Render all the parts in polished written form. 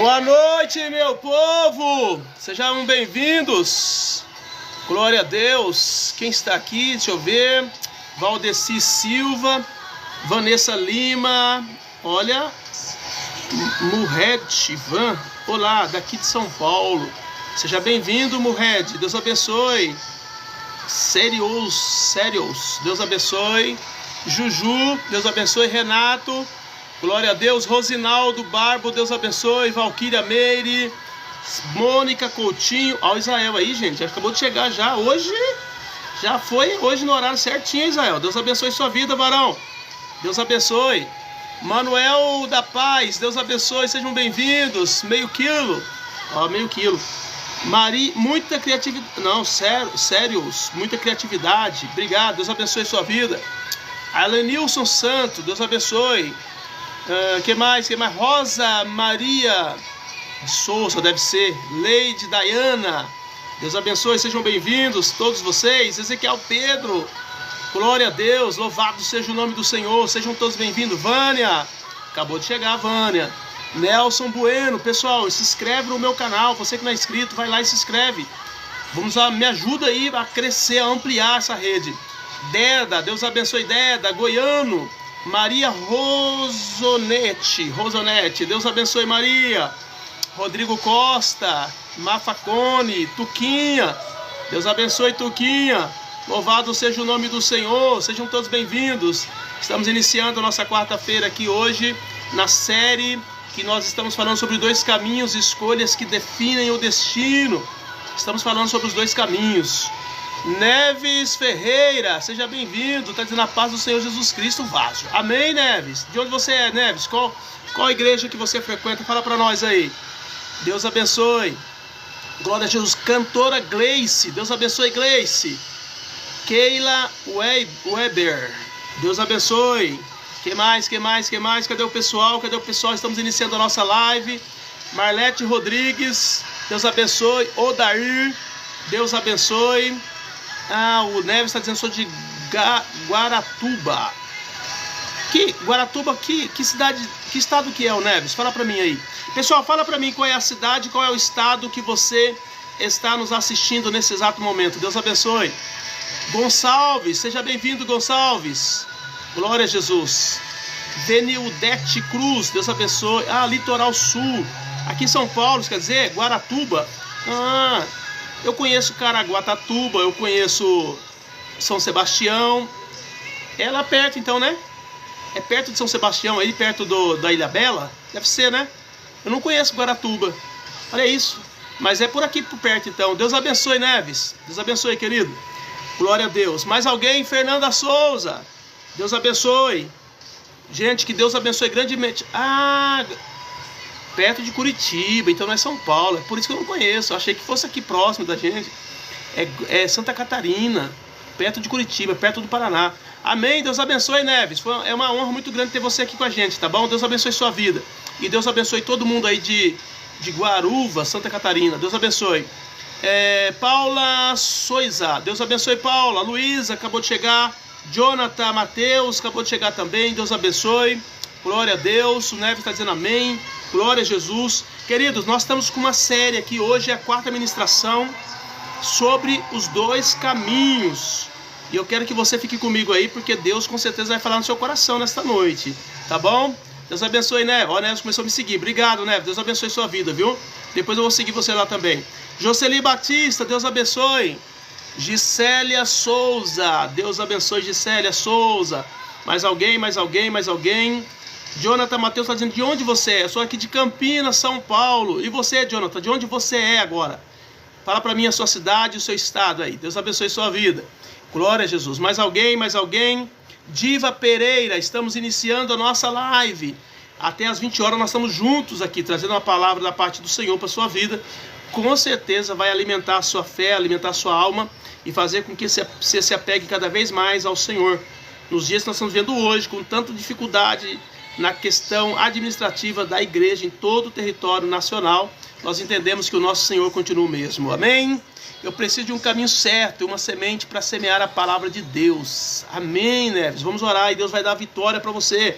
Boa noite, meu povo! Sejam bem-vindos. Glória a Deus. Quem está aqui? Deixa eu ver. Valdeci Silva, Vanessa Lima, olha, Murred Ivan, olá, daqui de São Paulo. Seja bem-vindo, Murred. Deus abençoe. Sérios, Deus abençoe. Juju, Deus abençoe. Renato, glória a Deus. Rosinaldo Barbo, Deus abençoe. Valquíria Meire, Mônica Coutinho. Ó, Israel aí, gente, já acabou de chegar já. Hoje no horário certinho, Israel. Deus abençoe sua vida, varão. Deus abençoe. Manuel da Paz, Deus abençoe, sejam bem-vindos. Meio quilo. Ó, meio quilo. Mari, muita criatividade. Não, sérios, muita criatividade. Obrigado, Deus abençoe sua vida. Alenilson Santo, Deus abençoe. Que mais? Rosa Maria de Souza, deve ser. Leide Diana, Deus abençoe, sejam bem-vindos todos vocês. Ezequiel Pedro, glória a Deus, louvado seja o nome do Senhor, sejam todos bem-vindos. Vânia, acabou de chegar, Vânia. Nelson Bueno, pessoal, se inscreve no meu canal, você que não é inscrito, vai lá e se inscreve. Vamos lá, me ajuda aí a crescer, a ampliar essa rede. Deda, Deus abençoe Deda. Goiano, Maria Rosonete, Deus abençoe Maria. Rodrigo Costa, Mafacone, Tuquinha, Deus abençoe Tuquinha. Louvado seja o nome do Senhor, sejam todos bem-vindos. Estamos iniciando a nossa quarta-feira aqui hoje, na série que nós estamos falando sobre dois caminhos, escolhas que definem o destino. Estamos falando sobre os dois caminhos. Neves Ferreira, seja bem-vindo, está dizendo a paz do Senhor Jesus Cristo, vaso. Amém, Neves? De onde você é, Neves? Qual igreja que você frequenta? Fala para nós aí. Deus abençoe. Glória a Jesus. Cantora Gleice, Deus abençoe Gleice. Keila Weber, Deus abençoe. Que mais? Cadê o pessoal? Estamos iniciando a nossa live. Marlete Rodrigues, Deus abençoe. Odair, Deus abençoe. O Neves está dizendo, sou de Guaratuba. Guaratuba, que cidade, que estado que é o Neves? Fala para mim aí. Pessoal, fala para mim qual é a cidade, qual é o estado que você está nos assistindo nesse exato momento. Deus abençoe. Gonçalves, seja bem-vindo, Gonçalves. Glória a Jesus. Venildete Cruz, Deus abençoe. Litoral Sul, aqui em São Paulo, quer dizer, Guaratuba. Eu conheço Caraguatatuba, eu conheço São Sebastião. É lá perto então, né? É perto de São Sebastião, aí perto da Ilha Bela? Deve ser, né? Eu não conheço Guaratuba. Olha isso. Mas é por aqui por perto então. Deus abençoe, Neves. Deus abençoe, querido. Glória a Deus. Mais alguém? Fernanda Souza, Deus abençoe. Gente, que Deus abençoe grandemente. Perto de Curitiba, então não é São Paulo. É por isso que eu não conheço. Eu achei que fosse aqui próximo da gente. É Santa Catarina, perto de Curitiba, perto do Paraná. Amém, Deus abençoe, Neves. É uma honra muito grande ter você aqui com a gente, tá bom? Deus abençoe sua vida. E Deus abençoe todo mundo aí de Guaruva, Santa Catarina. Deus abençoe. Paula Soiza, Deus abençoe Paula. Luísa, acabou de chegar. Jonathan Mateus, acabou de chegar também. Deus abençoe. Glória a Deus. O Neves está dizendo amém. Glória a Jesus. Queridos, nós estamos com uma série aqui. Hoje é a quarta ministração sobre os dois caminhos. E eu quero que você fique comigo aí, porque Deus com certeza vai falar no seu coração nesta noite. Tá bom? Deus abençoe, Neves. Ó, Neves começou a me seguir. Obrigado, Neves. Deus abençoe sua vida, viu? Depois eu vou seguir você lá também. Jocely Batista, Deus abençoe. Gisélia Souza, Deus abençoe Gisélia Souza. Mais alguém? Jonathan Mateus está dizendo, de onde você é? Eu sou aqui de Campinas, São Paulo. E você, Jonathan, de onde você é agora? Fala para mim a sua cidade, o seu estado aí. Deus abençoe sua vida. Glória a Jesus. Mais alguém? Diva Pereira, estamos iniciando a nossa live. Até às 20 horas nós estamos juntos aqui, trazendo uma palavra da parte do Senhor para a sua vida. Com certeza vai alimentar a sua fé, alimentar a sua alma e fazer com que você se apegue cada vez mais ao Senhor. Nos dias que nós estamos vendo hoje, com tanta dificuldade na questão administrativa da igreja em todo o território nacional, nós entendemos que o nosso Senhor continua o mesmo. Amém? Eu preciso de um caminho certo, uma semente para semear a palavra de Deus. Amém, Neves? Vamos orar e Deus vai dar vitória para você.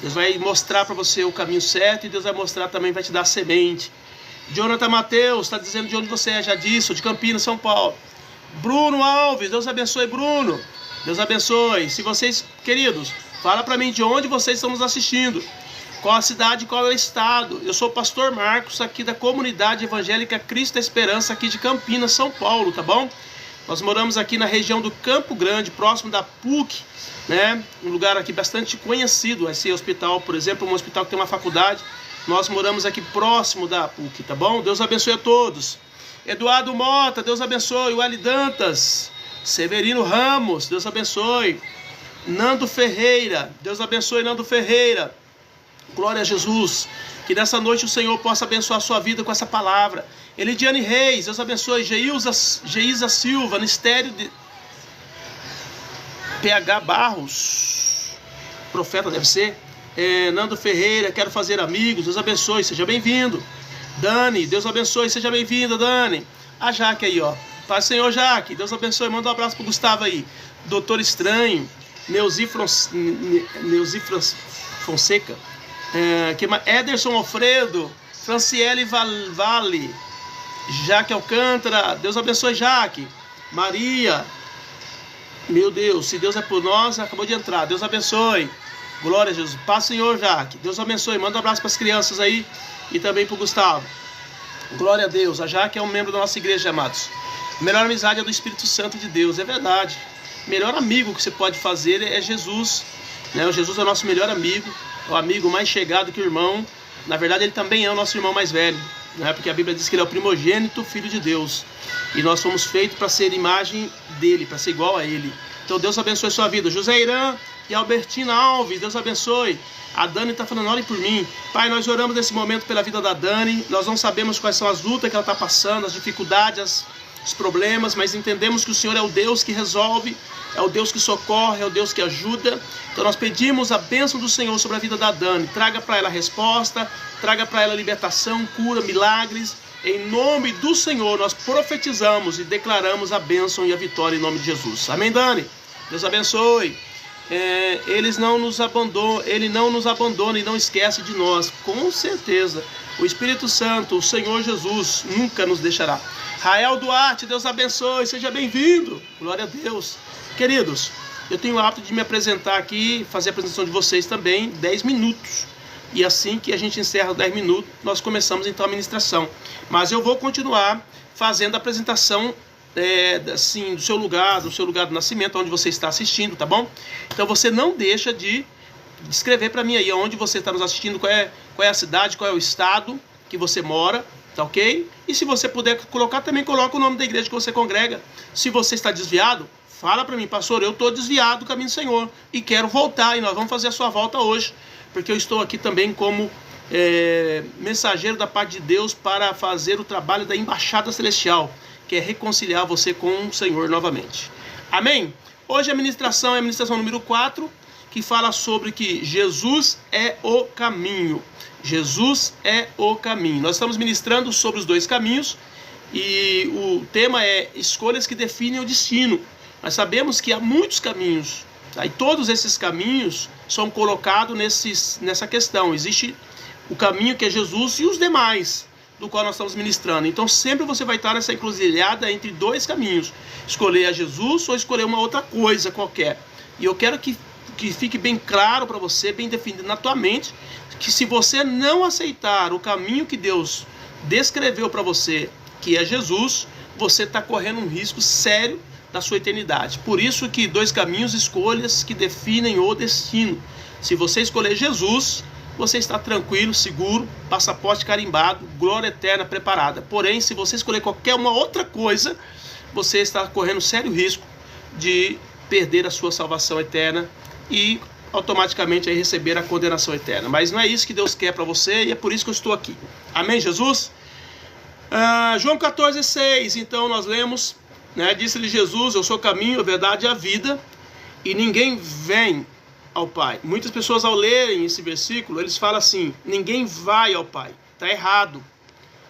Deus vai mostrar para você o caminho certo e Deus vai mostrar também, vai te dar a semente. Jonathan Mateus está dizendo de onde você é, já disse, de Campinas, São Paulo. Bruno Alves, Deus abençoe, Bruno. Deus abençoe. Se vocês, queridos, fala para mim de onde vocês estão nos assistindo. Qual a cidade, qual é o estado. Eu sou o pastor Marcos, aqui da comunidade evangélica Cristo da Esperança, aqui de Campinas, São Paulo, tá bom? Nós moramos aqui na região do Campo Grande, próximo da PUC, né? Um lugar aqui bastante conhecido, esse hospital, por exemplo, um hospital que tem uma faculdade. Nós moramos aqui próximo da PUC, tá bom? Deus abençoe a todos. Eduardo Mota, Deus abençoe. Wally Dantas, Severino Ramos, Deus abençoe. Nando Ferreira, Deus abençoe, Nando Ferreira. Glória a Jesus. Que nessa noite o Senhor possa abençoar a sua vida com essa palavra. Elidiane Reis, Deus abençoe. Geisa Silva, Mistério de PH Barros, profeta deve ser. Nando Ferreira, quero fazer amigos, Deus abençoe, seja bem-vindo. Dani, Deus abençoe, seja bem-vinda, Dani. A Jaque aí, ó. Paz, Senhor, Jaque, Deus abençoe, manda um abraço pro Gustavo aí. Doutor Estranho, Neuzi Fonseca, Ederson Alfredo, Franciele Vale, Jaque Alcântara, Deus abençoe, Jaque. Maria, meu Deus, se Deus é por nós, acabou de entrar, Deus abençoe. Glória a Jesus. Paz, Senhor, Jaque. Deus abençoe. Manda um abraço para as crianças aí e também para o Gustavo. Glória a Deus. A Jaque é um membro da nossa igreja, amados. A melhor amizade é do Espírito Santo de Deus. É verdade. O melhor amigo que você pode fazer é Jesus. Né? O Jesus é o nosso melhor amigo. É o amigo mais chegado que o irmão. Na verdade, ele também é o nosso irmão mais velho. Né? Porque a Bíblia diz que ele é o primogênito filho de Deus. E nós fomos feitos para ser imagem dele, para ser igual a ele. Então Deus abençoe a sua vida. José Irã e Albertina Alves, Deus abençoe. A Dani está falando, ore por mim. Pai, nós oramos nesse momento pela vida da Dani. Nós não sabemos quais são as lutas que ela está passando, as dificuldades, os problemas, mas entendemos que o Senhor é o Deus que resolve, é o Deus que socorre, é o Deus que ajuda. Então nós pedimos a bênção do Senhor sobre a vida da Dani. Traga para ela resposta, traga para ela libertação, cura, milagres. Em nome do Senhor nós profetizamos e declaramos a bênção e a vitória em nome de Jesus. Amém, Dani? Deus abençoe. Ele não nos abandona e não esquece de nós. Com certeza. O Espírito Santo, o Senhor Jesus, nunca nos deixará. Rael Duarte, Deus abençoe. Seja bem-vindo. Glória a Deus. Queridos, eu tenho o hábito de me apresentar aqui, fazer a apresentação de vocês também, 10 minutos. E assim que a gente encerra os 10 minutos, nós começamos então a ministração. Mas eu vou continuar fazendo a apresentação assim, do seu lugar do nascimento, onde você está assistindo, tá bom? Então você não deixa de escrever para mim aí onde você está nos assistindo, qual é a cidade, qual é o estado que você mora, tá ok? E se você puder colocar, também coloca o nome da igreja que você congrega. Se você está desviado, fala para mim, pastor, eu estou desviado do caminho do Senhor e quero voltar, e nós vamos fazer a sua volta hoje, porque eu estou aqui também como mensageiro da parte de Deus para fazer o trabalho da embaixada celestial, que é reconciliar você com o Senhor novamente. Amém? Hoje a ministração é a ministração número 4, que fala sobre que Jesus é o caminho. Jesus é o caminho. Nós estamos ministrando sobre os dois caminhos e o tema é escolhas que definem o destino. Nós sabemos que há muitos caminhos, tá? E todos esses caminhos são colocados nessa questão. Existe o caminho que é Jesus e os demais, do qual nós estamos ministrando. Então sempre você vai estar nessa encruzilhada entre dois caminhos, escolher a Jesus ou escolher uma outra coisa qualquer. E eu quero que fique bem claro para você, bem definido na tua mente, que se você não aceitar o caminho que Deus descreveu para você, que é Jesus, você está correndo um risco sério da sua eternidade. Por isso que dois caminhos, escolhas que definem o destino. Se você escolher Jesus, você está tranquilo, seguro, passaporte carimbado, glória eterna preparada. Porém, se você escolher qualquer uma outra coisa, você está correndo sério risco de perder a sua salvação eterna e automaticamente aí receber a condenação eterna. Mas não é isso que Deus quer para você e é por isso que eu estou aqui. Amém, Jesus? João 14,6, então nós lemos, né, disse-lhe Jesus, eu sou o caminho, a verdade e a vida, e ninguém vem ao Pai. Muitas pessoas ao lerem esse versículo, eles falam assim, ninguém vai ao Pai. Está errado.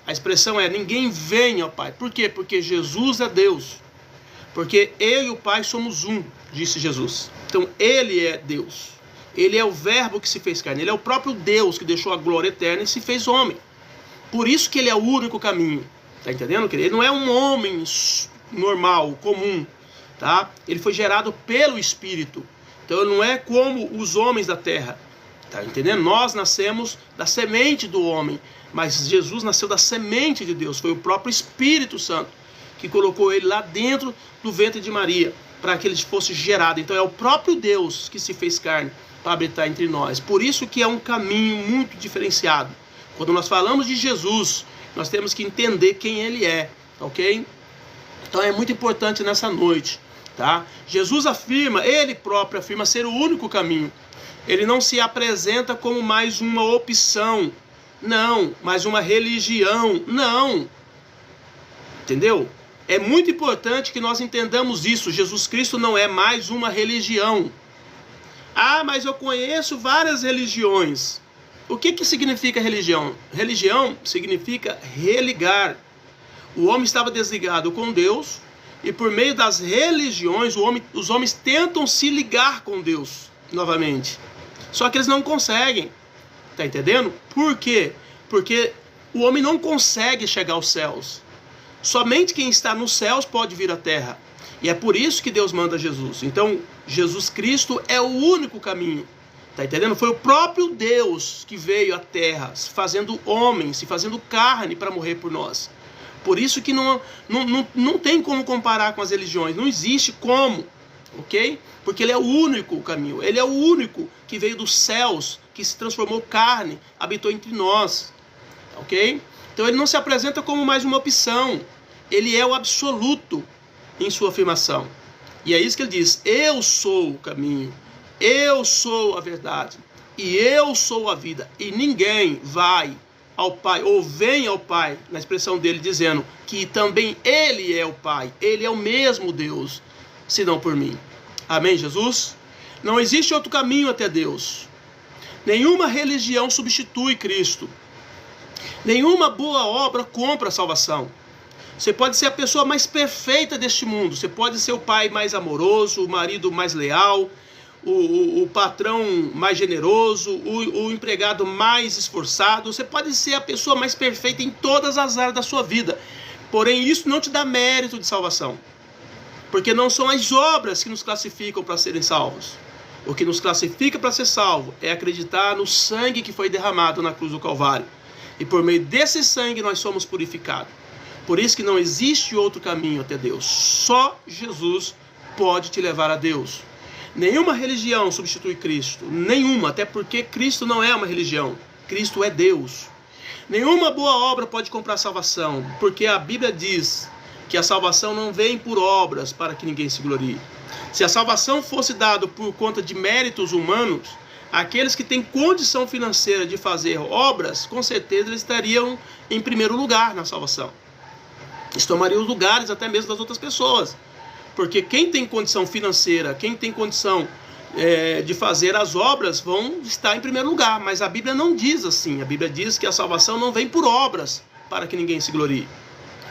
A expressão é, ninguém vem ao Pai. Por quê? Porque Jesus é Deus. Porque eu e o Pai somos um, disse Jesus. Então ele é Deus. Ele é o verbo que se fez carne. Ele é o próprio Deus que deixou a glória eterna e se fez homem. Por isso que ele é o único caminho. Tá entendendo, querido? Ele não é um homem normal, comum, tá? Ele foi gerado pelo Espírito. Então ele não é como os homens da terra. Tá entendendo? Nós nascemos da semente do homem, mas Jesus nasceu da semente de Deus. Foi o próprio Espírito Santo que colocou ele lá dentro do ventre de Maria, para que ele fosse gerado. Então é o próprio Deus que se fez carne para habitar entre nós. Por isso que é um caminho muito diferenciado. Quando nós falamos de Jesus, nós temos que entender quem ele é, ok? Então é muito importante nessa noite, tá? Jesus afirma, ele próprio afirma ser o único caminho. Ele não se apresenta como mais uma opção, não, mais uma religião, não. Entendeu? É muito importante que nós entendamos isso. Jesus Cristo não é mais uma religião. Ah, mas eu conheço várias religiões. O que significa religião? Religião significa religar. O homem estava desligado com Deus e por meio das religiões os homens tentam se ligar com Deus novamente. Só que eles não conseguem. Tá entendendo? Por quê? Porque o homem não consegue chegar aos céus. Somente quem está nos céus pode vir à terra. E é por isso que Deus manda Jesus. Então, Jesus Cristo é o único caminho. Tá entendendo? Foi o próprio Deus que veio à terra, se fazendo homem, se fazendo carne para morrer por nós. Por isso que não tem como comparar com as religiões. Não existe como. Ok? Porque ele é o único caminho. Ele é o único que veio dos céus, que se transformou carne, habitou entre nós. Ok? Então ele não se apresenta como mais uma opção. Ele é o absoluto em sua afirmação. E é isso que ele diz: eu sou o caminho, eu sou a verdade, e eu sou a vida. E ninguém vai ao Pai, ou vem ao Pai, na expressão dele, dizendo que também ele é o Pai, ele é o mesmo Deus, senão por mim. Amém, Jesus? Não existe outro caminho até Deus. Nenhuma religião substitui Cristo. Nenhuma boa obra compra a salvação. Você pode ser a pessoa mais perfeita deste mundo. Você pode ser o pai mais amoroso, o marido mais leal, o patrão mais generoso, o empregado mais esforçado. Você pode ser a pessoa mais perfeita em todas as áreas da sua vida. Porém, isso não te dá mérito de salvação. Porque não são as obras que nos classificam para serem salvos. O que nos classifica para ser salvo é acreditar no sangue que foi derramado na cruz do Calvário. E por meio desse sangue nós somos purificados. Por isso que não existe outro caminho até Deus. Só Jesus pode te levar a Deus. Nenhuma religião substitui Cristo. Nenhuma, até porque Cristo não é uma religião. Cristo é Deus. Nenhuma boa obra pode comprar salvação, porque a Bíblia diz que a salvação não vem por obras para que ninguém se glorie. Se a salvação fosse dada por conta de méritos humanos, aqueles que têm condição financeira de fazer obras, com certeza eles estariam em primeiro lugar na salvação. Eles tomariam os lugares até mesmo das outras pessoas. Porque quem tem condição financeira, quem tem condição de fazer as obras, vão estar em primeiro lugar. Mas a Bíblia não diz assim. A Bíblia diz que a salvação não vem por obras para que ninguém se glorie.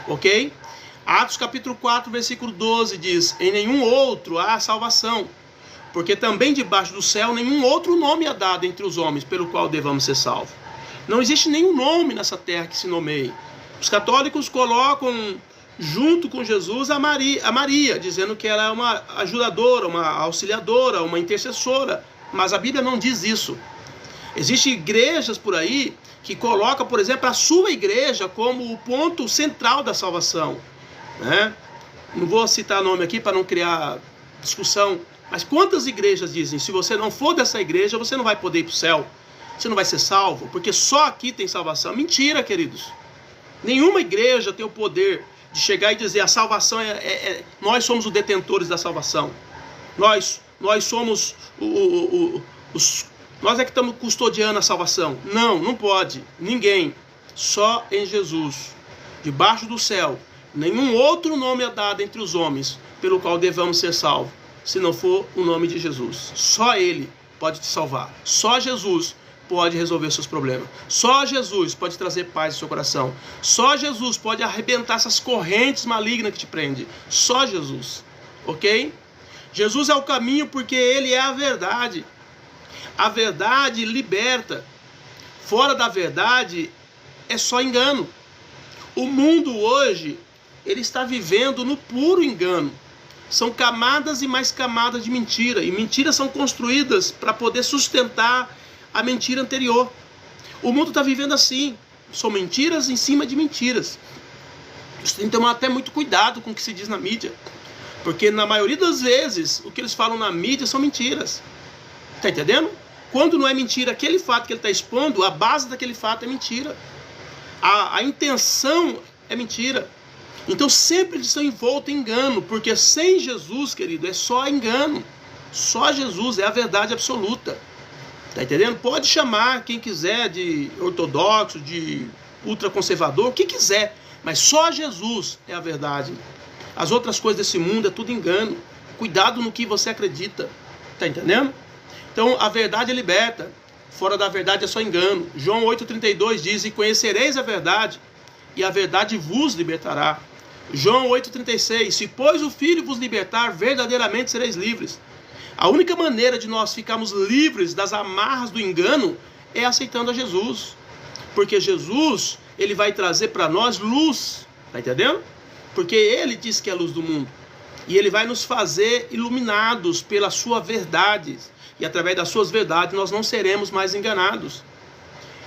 Ok? Atos capítulo 4, versículo 12 diz: em nenhum outro há salvação, porque também debaixo do céu nenhum outro nome é dado entre os homens pelo qual devamos ser salvos. Não existe nenhum nome nessa terra que se nomeie. Os católicos colocam junto com Jesus a Maria, dizendo que ela é uma ajudadora, uma auxiliadora, uma intercessora. Mas a Bíblia não diz isso. Existem igrejas por aí que colocam, por exemplo, a sua igreja como o ponto central da salvação. Né? Não vou citar nome aqui para não criar discussão, mas quantas igrejas dizem: se você não for dessa igreja, você não vai poder ir para o céu, você não vai ser salvo, porque só aqui tem salvação. Mentira, queridos. Nenhuma igreja tem o poder de chegar e dizer: a salvação nós somos os detentores da salvação, nós somos nós é que estamos custodiando a salvação. Não pode, ninguém. Só em Jesus, debaixo do céu, nenhum outro nome é dado entre os homens pelo qual devamos ser salvos, se não for o nome de Jesus. Só Ele pode te salvar. Só Jesus pode resolver seus problemas. Só Jesus pode trazer paz ao seu coração. Só Jesus pode arrebentar essas correntes malignas que te prendem. Só Jesus. Ok? Jesus é o caminho porque Ele é a verdade. A verdade liberta. Fora da verdade é só engano. O mundo hoje, ele está vivendo no puro engano. São camadas e mais camadas de mentira. E mentiras são construídas para poder sustentar a mentira anterior. O mundo está vivendo assim. São mentiras em cima de mentiras. Você tem que tomar até muito cuidado com o que se diz na mídia. Porque na maioria das vezes, o que eles falam na mídia são mentiras. Está entendendo? Quando não é mentira aquele fato que ele está expondo, a base daquele fato é mentira. A intenção é mentira. Então sempre eles estão envoltos em engano, porque sem Jesus, querido, é só engano. Só Jesus é a verdade absoluta. Tá entendendo? Pode chamar quem quiser de ortodoxo, de ultraconservador, o que quiser, mas só Jesus é a verdade. As outras coisas desse mundo é tudo engano. Cuidado no que você acredita. Tá entendendo? Então a verdade é liberta. Fora da verdade é só engano. João 8,32 diz: e conhecereis a verdade, e a verdade vos libertará. João 8,36: se pois o Filho vos libertar, verdadeiramente sereis livres. A única maneira de nós ficarmos livres das amarras do engano é aceitando a Jesus. Porque Jesus, ele vai trazer para nós luz. Tá entendendo? Porque ele diz que é a luz do mundo. E ele vai nos fazer iluminados pela sua verdade. E através das suas verdades nós não seremos mais enganados.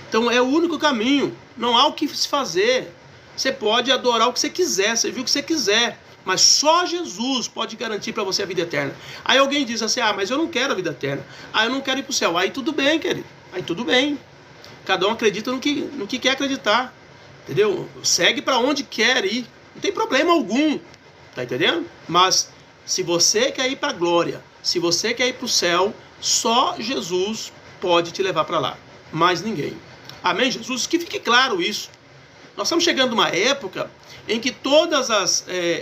Então é o único caminho. Não há o que se fazer. Você pode adorar o que você quiser, você viu o que você quiser. Mas só Jesus pode garantir para você a vida eterna. Aí alguém diz assim: ah, mas eu não quero a vida eterna. Ah, eu não quero ir para o céu. Aí tudo bem, querido. Aí tudo bem. Cada um acredita no que quer acreditar. Entendeu? Segue para onde quer ir. Não tem problema algum. Tá entendendo? Mas se você quer ir para a glória, se você quer ir para o céu, só Jesus pode te levar para lá. Mais ninguém. Amém, Jesus? Que fique claro isso. Nós estamos chegando numa época em que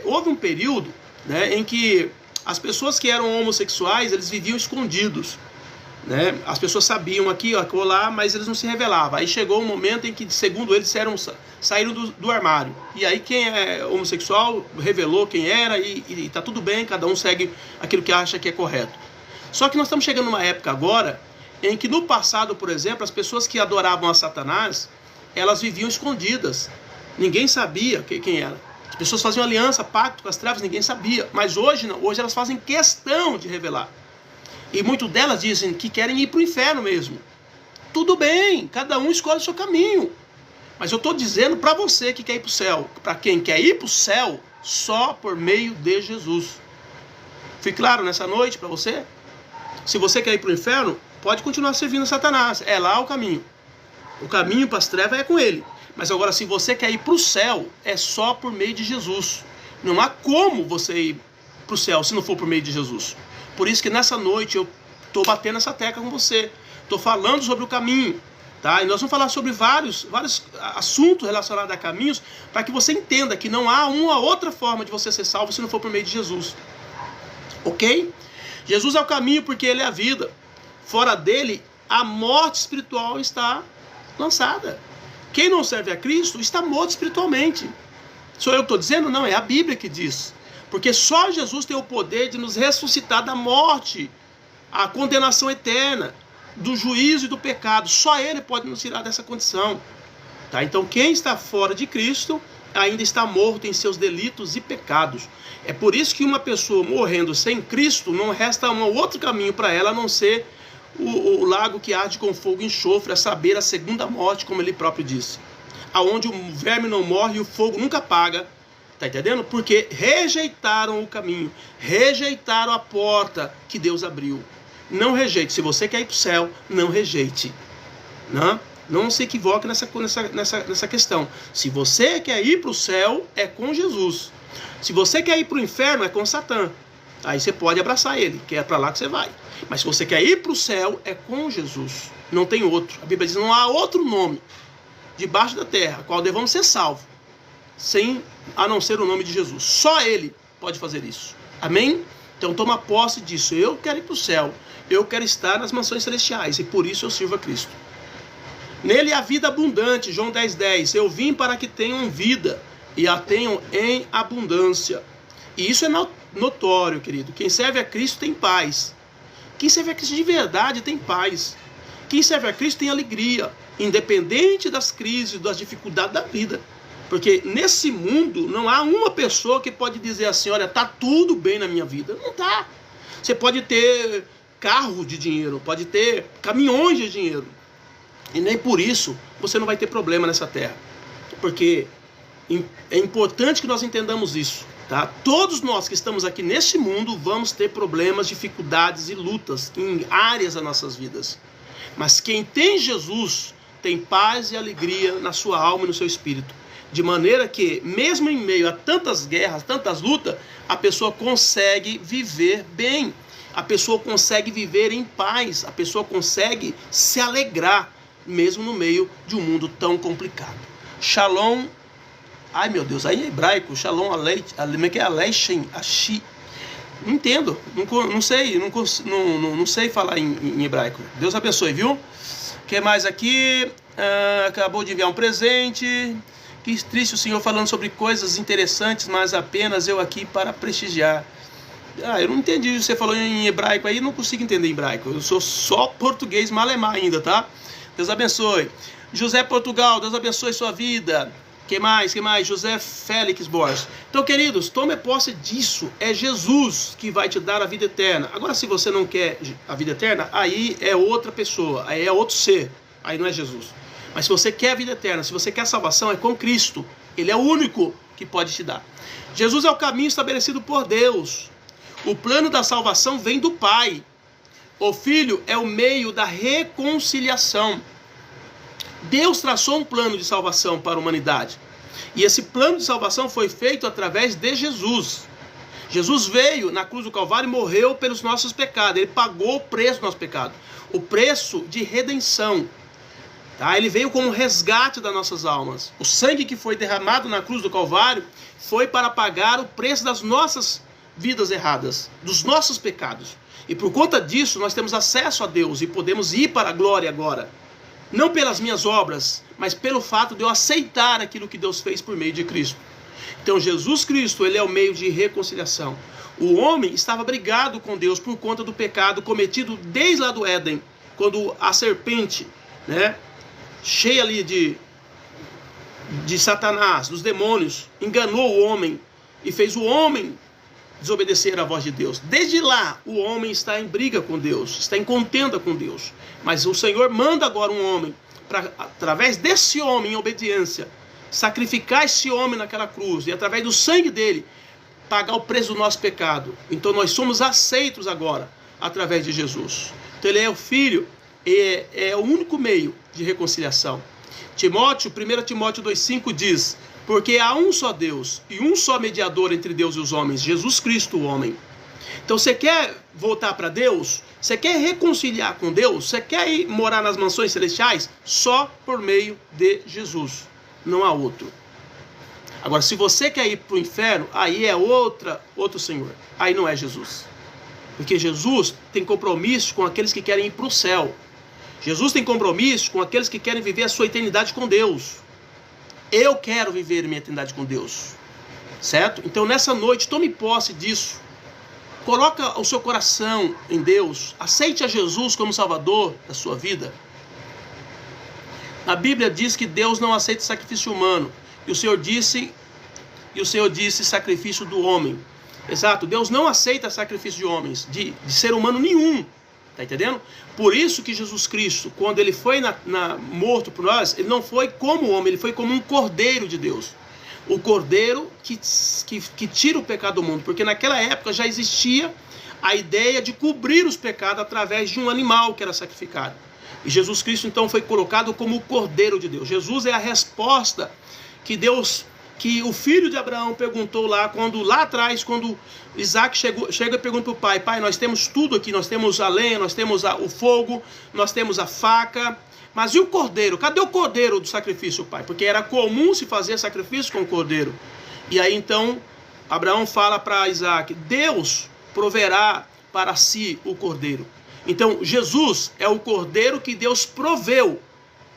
houve um período, né, em que as pessoas que eram homossexuais, eles viviam escondidos. Né? As pessoas sabiam aqui, lá, mas eles não se revelavam. Aí chegou um momento em que, segundo eles, saíram do armário. E aí quem é homossexual revelou quem era e tá tudo bem, cada um segue aquilo que acha que é correto. Só que nós estamos chegando numa época agora em que no passado, por exemplo, as pessoas que adoravam a Satanás, elas viviam escondidas. Ninguém sabia quem era. As pessoas faziam aliança, pacto com as trevas, ninguém sabia. Mas hoje não, hoje elas fazem questão de revelar. E muitas delas dizem que querem ir para o inferno mesmo. Tudo bem, cada um escolhe o seu caminho. Mas eu estou dizendo para você que quer ir para o céu, para quem quer ir para o céu, só por meio de Jesus. Fique claro nessa noite para você? Se você quer ir para o inferno, pode continuar servindo a Satanás. É lá o caminho. O caminho para as trevas é com ele. Mas agora, se você quer ir para o céu, é só por meio de Jesus. Não há como você ir para o céu se não for por meio de Jesus. Por isso que nessa noite eu estou batendo essa tecla com você. Estou falando sobre o caminho. Tá? E nós vamos falar sobre vários assuntos relacionados a caminhos, para que você entenda que não há uma outra forma de você ser salvo se não for por meio de Jesus. Ok? Jesus é o caminho porque ele é a vida. Fora dele, a morte espiritual está lançada. Quem não serve a Cristo está morto espiritualmente. Sou eu que estou dizendo? Não, é a Bíblia que diz. Porque só Jesus tem o poder de nos ressuscitar da morte, a condenação eterna, do juízo e do pecado. Só ele pode nos tirar dessa condição. Tá? Então quem está fora de Cristo ainda está morto em seus delitos e pecados. É por isso que uma pessoa morrendo sem Cristo, não resta um outro caminho para ela a não ser o lago que arde com fogo e enxofre, a saber, a segunda morte, como ele próprio disse. Aonde o verme não morre e o fogo nunca apaga. Tá entendendo? Porque rejeitaram o caminho, rejeitaram a porta que Deus abriu. Não rejeite. Se você quer ir para o céu, não rejeite. Não se equivoque nessa questão. Se você quer ir para o céu, é com Jesus. Se você quer ir para o inferno, é com Satã. Aí você pode abraçar ele, que é para lá que você vai. Mas se você quer ir para o céu, é com Jesus. Não tem outro. A Bíblia diz: não há outro nome debaixo da terra, qual devamos ser salvos, a não ser o nome de Jesus. Só ele pode fazer isso. Amém? Então toma posse disso. Eu quero ir para o céu. Eu quero estar nas mansões celestiais. E por isso eu sirvo a Cristo. Nele há vida abundante. João 10:10. Eu vim para que tenham vida e a tenham em abundância. E isso é notório, querido. Quem serve a Cristo tem paz. Quem serve a Cristo de verdade tem paz. Quem serve a Cristo tem alegria, independente das crises, das dificuldades da vida. Porque nesse mundo não há uma pessoa que pode dizer assim, olha, tá tudo bem na minha vida. Não tá. Você pode ter carro de dinheiro, pode ter caminhões de dinheiro. E nem por isso você não vai ter problema nessa terra. Porque é importante que nós entendamos isso. Tá? Todos nós que estamos aqui nesse mundo vamos ter problemas, dificuldades e lutas em áreas das nossas vidas. Mas quem tem Jesus tem paz e alegria na sua alma e no seu espírito. De maneira que, mesmo em meio a tantas guerras, tantas lutas, a pessoa consegue viver bem. A pessoa consegue viver em paz. A pessoa consegue se alegrar, mesmo no meio de um mundo tão complicado. Shalom. Ai meu Deus, aí em hebraico, Shalom Aleichem, Ashi. Não entendo, não sei falar em hebraico. Deus abençoe, viu? O que mais aqui? Acabou de enviar um presente. Que triste o senhor falando sobre coisas interessantes, mas apenas eu aqui para prestigiar. Eu não entendi, você falou em hebraico aí, não consigo entender hebraico. Eu sou só português malemar ainda, tá? Deus abençoe. José Portugal, Deus abençoe sua vida. Que mais? José Félix Borges. Então, queridos, tome posse disso. É Jesus que vai te dar a vida eterna. Agora, se você não quer a vida eterna, aí é outra pessoa, aí é outro ser. Aí não é Jesus. Mas se você quer a vida eterna, se você quer a salvação, é com Cristo. Ele é o único que pode te dar. Jesus é o caminho estabelecido por Deus. O plano da salvação vem do Pai. O Filho é o meio da reconciliação. Deus traçou um plano de salvação para a humanidade. E esse plano de salvação foi feito através de Jesus. Jesus veio na cruz do Calvário e morreu pelos nossos pecados. Ele pagou o preço do nosso pecado. O preço de redenção. Tá? Ele veio como resgate das nossas almas. O sangue que foi derramado na cruz do Calvário foi para pagar o preço das nossas vidas erradas, dos nossos pecados. E por conta disso nós temos acesso a Deus e podemos ir para a glória agora. Não pelas minhas obras, mas pelo fato de eu aceitar aquilo que Deus fez por meio de Cristo. Então Jesus Cristo, ele é o meio de reconciliação. O homem estava brigado com Deus por conta do pecado cometido desde lá do Éden, quando a serpente, cheia ali de Satanás, dos demônios, enganou o homem e fez o homem desobedecer à voz de Deus. Desde lá, o homem está em briga com Deus, está em contenda com Deus. Mas o Senhor manda agora um homem, para, através desse homem, em obediência, sacrificar esse homem naquela cruz, e através do sangue dele, pagar o preço do nosso pecado. Então nós somos aceitos agora, através de Jesus. Então ele é o Filho, é o único meio de reconciliação. 1 Timóteo 2,5 diz: porque há um só Deus e um só mediador entre Deus e os homens, Jesus Cristo, o homem. Então você quer voltar para Deus? Você quer reconciliar com Deus? Você quer ir morar nas mansões celestiais? Só por meio de Jesus. Não há outro. Agora, se você quer ir para o inferno, aí é outro Senhor. Aí não é Jesus. Porque Jesus tem compromisso com aqueles que querem ir para o céu. Jesus tem compromisso com aqueles que querem viver a sua eternidade com Deus. Eu quero viver minha eternidade com Deus. Certo? Então nessa noite, tome posse disso. Coloca o seu coração em Deus. Aceite a Jesus como Salvador da sua vida. A Bíblia diz que Deus não aceita sacrifício humano. E o Senhor disse sacrifício do homem. Exato, Deus não aceita sacrifício de homens, de ser humano nenhum. Tá entendendo? Por isso que Jesus Cristo, quando ele foi morto por nós, ele não foi como homem, ele foi como um cordeiro de Deus. O cordeiro que tira o pecado do mundo. Porque naquela época já existia a ideia de cobrir os pecados através de um animal que era sacrificado. E Jesus Cristo então foi colocado como o cordeiro de Deus. Jesus é a resposta que o filho de Abraão perguntou lá atrás, quando Isaac chega e pergunta para o pai: pai, nós temos tudo aqui, nós temos a lenha, nós temos o fogo, nós temos a faca, mas e o cordeiro? Cadê o cordeiro do sacrifício, pai? Porque era comum se fazer sacrifício com o cordeiro. E aí então Abraão fala para Isaac: Deus proverá para si o cordeiro. Então Jesus é o cordeiro que Deus proveu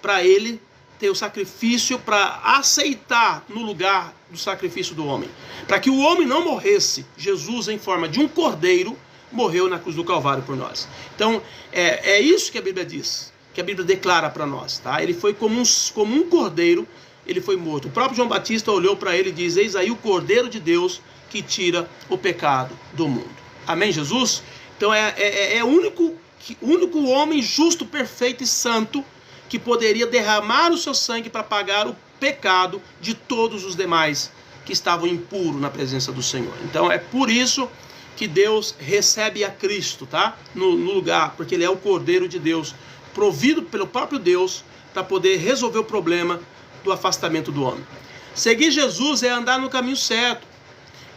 para ele ter o sacrifício, para aceitar no lugar do sacrifício do homem. Para que o homem não morresse, Jesus, em forma de um cordeiro, morreu na cruz do Calvário por nós. Então, é isso que a Bíblia diz, que a Bíblia declara para nós, tá? Ele foi como um cordeiro, ele foi morto. O próprio João Batista olhou para ele e diz: eis aí o Cordeiro de Deus que tira o pecado do mundo. Amém, Jesus? Então é o único homem justo, perfeito e santo que poderia derramar o seu sangue para pagar o pecado de todos os demais que estavam impuros na presença do Senhor. Então é por isso que Deus recebe a Cristo, tá? No lugar, porque ele é o Cordeiro de Deus, provido pelo próprio Deus para poder resolver o problema do afastamento do homem. Seguir Jesus é andar no caminho certo.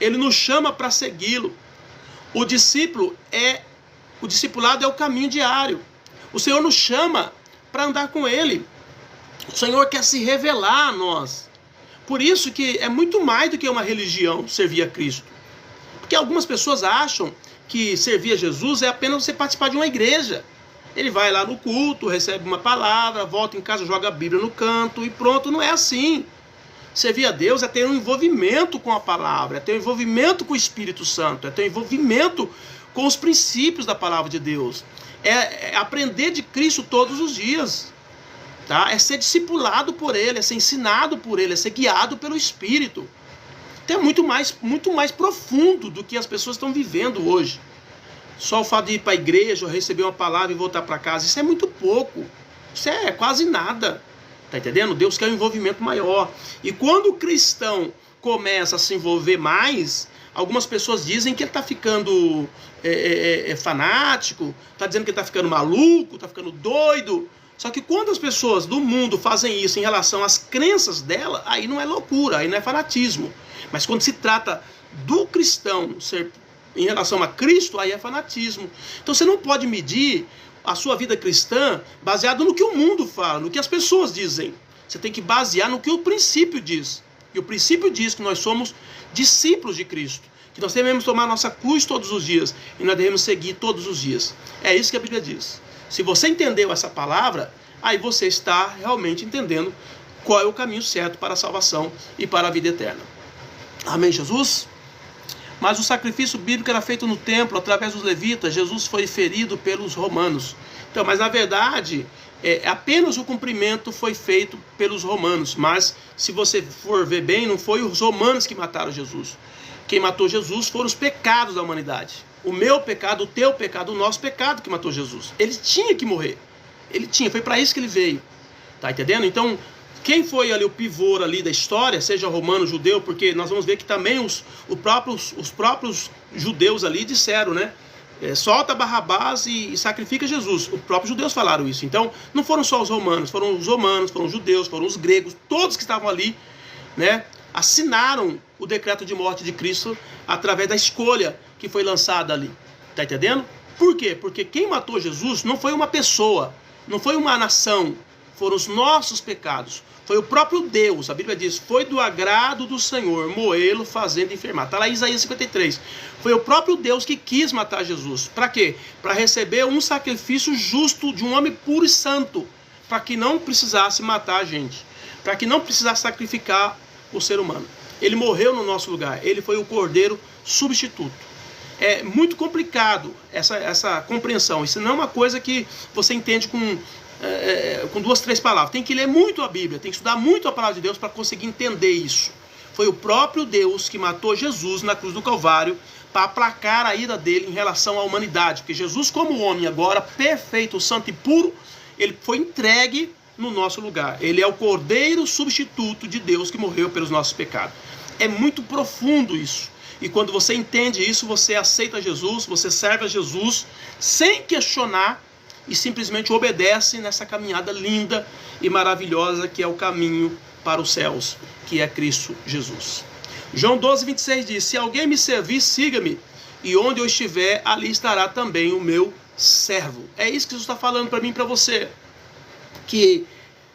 Ele nos chama para segui-lo. O discipulado é o caminho diário. O Senhor nos chama para andar com Ele. O Senhor quer se revelar a nós. Por isso que é muito mais do que uma religião servir a Cristo. Porque algumas pessoas acham que servir a Jesus é apenas você participar de uma igreja. Ele vai lá no culto, recebe uma palavra, volta em casa, joga a Bíblia no canto e pronto. Não é assim. Servir a Deus é ter um envolvimento com a palavra, é ter um envolvimento com o Espírito Santo, é ter um envolvimento com os princípios da palavra de Deus. É aprender de Cristo todos os dias. Tá? É ser discipulado por Ele, é ser ensinado por Ele, é ser guiado pelo Espírito. Então é muito mais profundo do que as pessoas estão vivendo hoje. Só o fato de ir para a igreja, receber uma palavra e voltar para casa, isso é muito pouco. Isso é quase nada. Tá entendendo? Deus quer um envolvimento maior. E quando o cristão começa a se envolver mais, algumas pessoas dizem que ele está ficando fanático, está dizendo que ele está ficando maluco, está ficando doido. Só que quando as pessoas do mundo fazem isso em relação às crenças dela, aí não é loucura, aí não é fanatismo. Mas quando se trata do cristão ser em relação a Cristo, aí é fanatismo. Então você não pode medir a sua vida cristã baseado no que o mundo fala, no que as pessoas dizem. Você tem que basear no que o princípio diz. E o princípio diz que nós somos discípulos de Cristo, que nós devemos tomar nossa cruz todos os dias e nós devemos seguir todos os dias. É isso que a Bíblia diz. Se você entendeu essa palavra, aí você está realmente entendendo qual é o caminho certo para a salvação e para a vida eterna. Amém, Jesus? Mas o sacrifício bíblico era feito no templo, através dos levitas. Jesus foi ferido pelos romanos. Então, mas na verdade, apenas o cumprimento foi feito pelos romanos. Mas, se você for ver bem, não foi os romanos que mataram Jesus. Quem matou Jesus foram os pecados da humanidade. O meu pecado, o teu pecado, o nosso pecado que matou Jesus. Ele tinha que morrer. Foi para isso que ele veio. Tá entendendo? Então, quem foi ali o pivô ali da história, seja romano, judeu, porque nós vamos ver que também os próprios judeus ali disseram, né? Solta Barrabás e sacrifica Jesus. Os próprios judeus falaram isso. Então, não foram só os romanos, foram os judeus, foram os gregos, todos que estavam ali, né? Assinaram o decreto de morte de Cristo através da escolha que foi lançada ali. Tá entendendo? Por quê? Porque quem matou Jesus não foi uma pessoa, não foi uma nação, foram os nossos pecados. Foi o próprio Deus. A Bíblia diz: foi do agrado do Senhor moê-lo, fazendo enfermar. Está lá em Isaías 53. Foi o próprio Deus que quis matar Jesus. Para quê? Para receber um sacrifício justo de um homem puro e santo, para que não precisasse matar a gente, para que não precisasse sacrificar o ser humano. Ele morreu no nosso lugar. Ele foi o cordeiro substituto. É muito complicado essa compreensão. Isso não é uma coisa que você entende com 2, 3 palavras. Tem que ler muito a Bíblia, tem que estudar muito a palavra de Deus para conseguir entender isso. Foi o próprio Deus que matou Jesus na cruz do Calvário para aplacar a ira dele em relação à humanidade. Porque Jesus, como homem agora, perfeito, santo e puro, ele foi entregue no nosso lugar. Ele é o cordeiro substituto de Deus que morreu pelos nossos pecados. É muito profundo isso. E quando você entende isso, você aceita Jesus, você serve a Jesus sem questionar e simplesmente obedece nessa caminhada linda e maravilhosa que é o caminho para os céus, que é Cristo Jesus. João 12, 26 diz: se alguém me servir, siga-me, e onde eu estiver, ali estará também o meu servo. É isso que Jesus está falando para mim e para você, que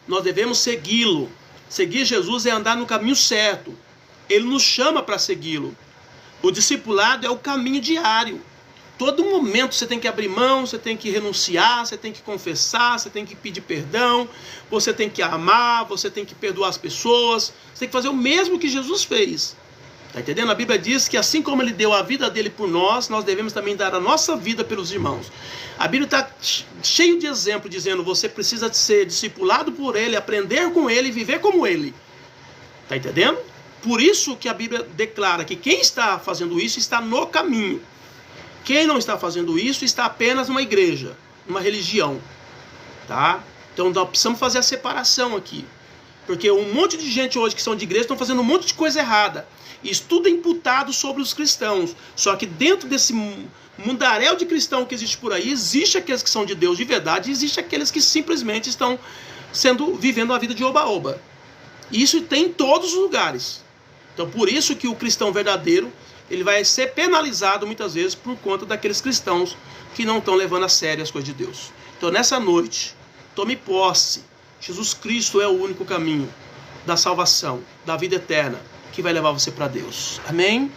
nós devemos segui-lo. Seguir Jesus é andar no caminho certo. Ele nos chama para segui-lo. O discipulado é o caminho diário. Todo momento você tem que abrir mão, você tem que renunciar, você tem que confessar, você tem que pedir perdão, você tem que amar, você tem que perdoar as pessoas, você tem que fazer o mesmo que Jesus fez. Está entendendo? A Bíblia diz que assim como ele deu a vida dele por nós, nós devemos também dar a nossa vida pelos irmãos. A Bíblia está cheio de exemplos dizendo: você precisa ser discipulado por ele, aprender com ele e viver como ele. Está entendendo? Por isso que a Bíblia declara que quem está fazendo isso está no caminho. Quem não está fazendo isso está apenas numa igreja, numa religião. Tá? Então nós precisamos fazer a separação aqui. Porque um monte de gente hoje que são de igreja estão fazendo um monte de coisa errada. Isso tudo é imputado sobre os cristãos. Só que dentro desse mundaréu de cristão que existe por aí, existe aqueles que são de Deus de verdade e existe aqueles que simplesmente estão vivendo a vida de oba-oba. Isso tem em todos os lugares. Então por isso que o cristão verdadeiro, ele vai ser penalizado muitas vezes por conta daqueles cristãos que não estão levando a sério as coisas de Deus. Então nessa noite, tome posse. Jesus Cristo é o único caminho da salvação, da vida eterna, que vai levar você para Deus. Amém?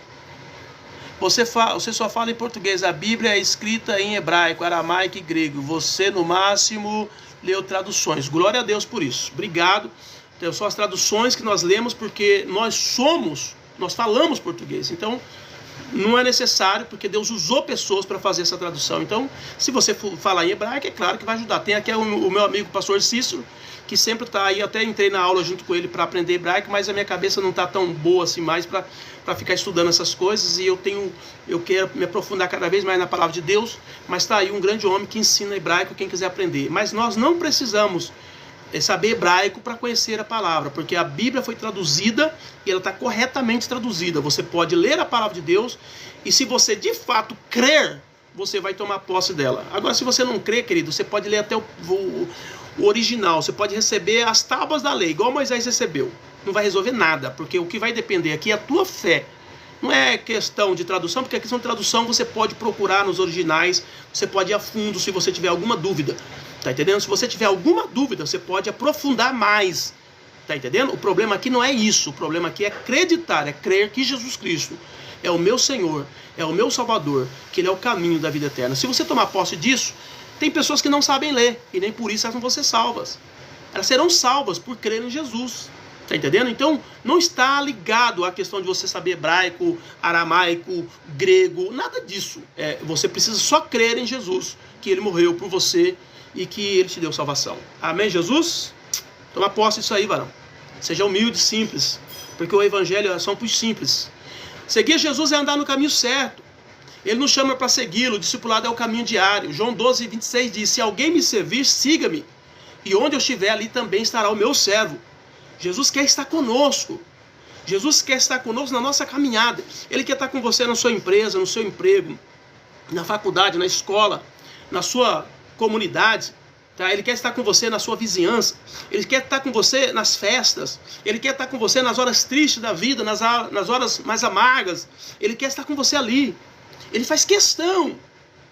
Você só fala em português. A Bíblia é escrita em hebraico, aramaico e grego. Você, no máximo, leu traduções. Glória a Deus por isso. Obrigado. Então, são as traduções que nós lemos porque nós falamos português. Então, não é necessário, porque Deus usou pessoas para fazer essa tradução. Então, se você falar em hebraico, é claro que vai ajudar. Tem aqui o meu amigo pastor Cícero, que sempre está aí. Até entrei na aula junto com ele para aprender hebraico, mas a minha cabeça não está tão boa assim mais para ficar estudando essas coisas. E eu quero me aprofundar cada vez mais na palavra de Deus. Mas está aí um grande homem que ensina hebraico, quem quiser aprender. Mas nós não precisamos saber hebraico para conhecer a palavra, porque a Bíblia foi traduzida e ela está corretamente traduzida. Você pode ler a palavra de Deus e se você de fato crer, você vai tomar posse dela. Agora, se você não crer, querido, você pode ler até o original, você pode receber as tábuas da lei, igual Moisés recebeu. Não vai resolver nada, porque o que vai depender aqui é a tua fé. Não é questão de tradução, porque a questão de tradução você pode procurar nos originais, você pode ir a fundo se você tiver alguma dúvida. Tá entendendo? Se você tiver alguma dúvida, você pode aprofundar mais. Tá entendendo? O problema aqui não é isso. O problema aqui é acreditar, é crer que Jesus Cristo é o meu Senhor, é o meu Salvador, que Ele é o caminho da vida eterna. Se você tomar posse disso, tem pessoas que não sabem ler, e nem por isso elas não vão ser salvas. Elas serão salvas por crer em Jesus. Tá entendendo? Então, não está ligado à questão de você saber hebraico, aramaico, grego, nada disso. Você precisa só crer em Jesus, que Ele morreu por você e que Ele te deu salvação. Amém, Jesus? Toma posse disso aí, varão. Seja humilde, simples, porque o evangelho é só para os simples. Seguir Jesus é andar no caminho certo. Ele nos chama para segui-lo. O discipulado é o caminho diário. João 12, 26 diz: se alguém me servir, siga-me, e onde eu estiver, ali também estará o meu servo. Jesus quer estar conosco. Jesus quer estar conosco na nossa caminhada. Ele quer estar com você na sua empresa, no seu emprego, na faculdade, na escola, na sua comunidade. Tá? Ele quer estar com você na sua vizinhança. Ele quer estar com você nas festas. Ele quer estar com você nas horas tristes da vida, nas horas mais amargas. Ele quer estar com você ali. Ele faz questão.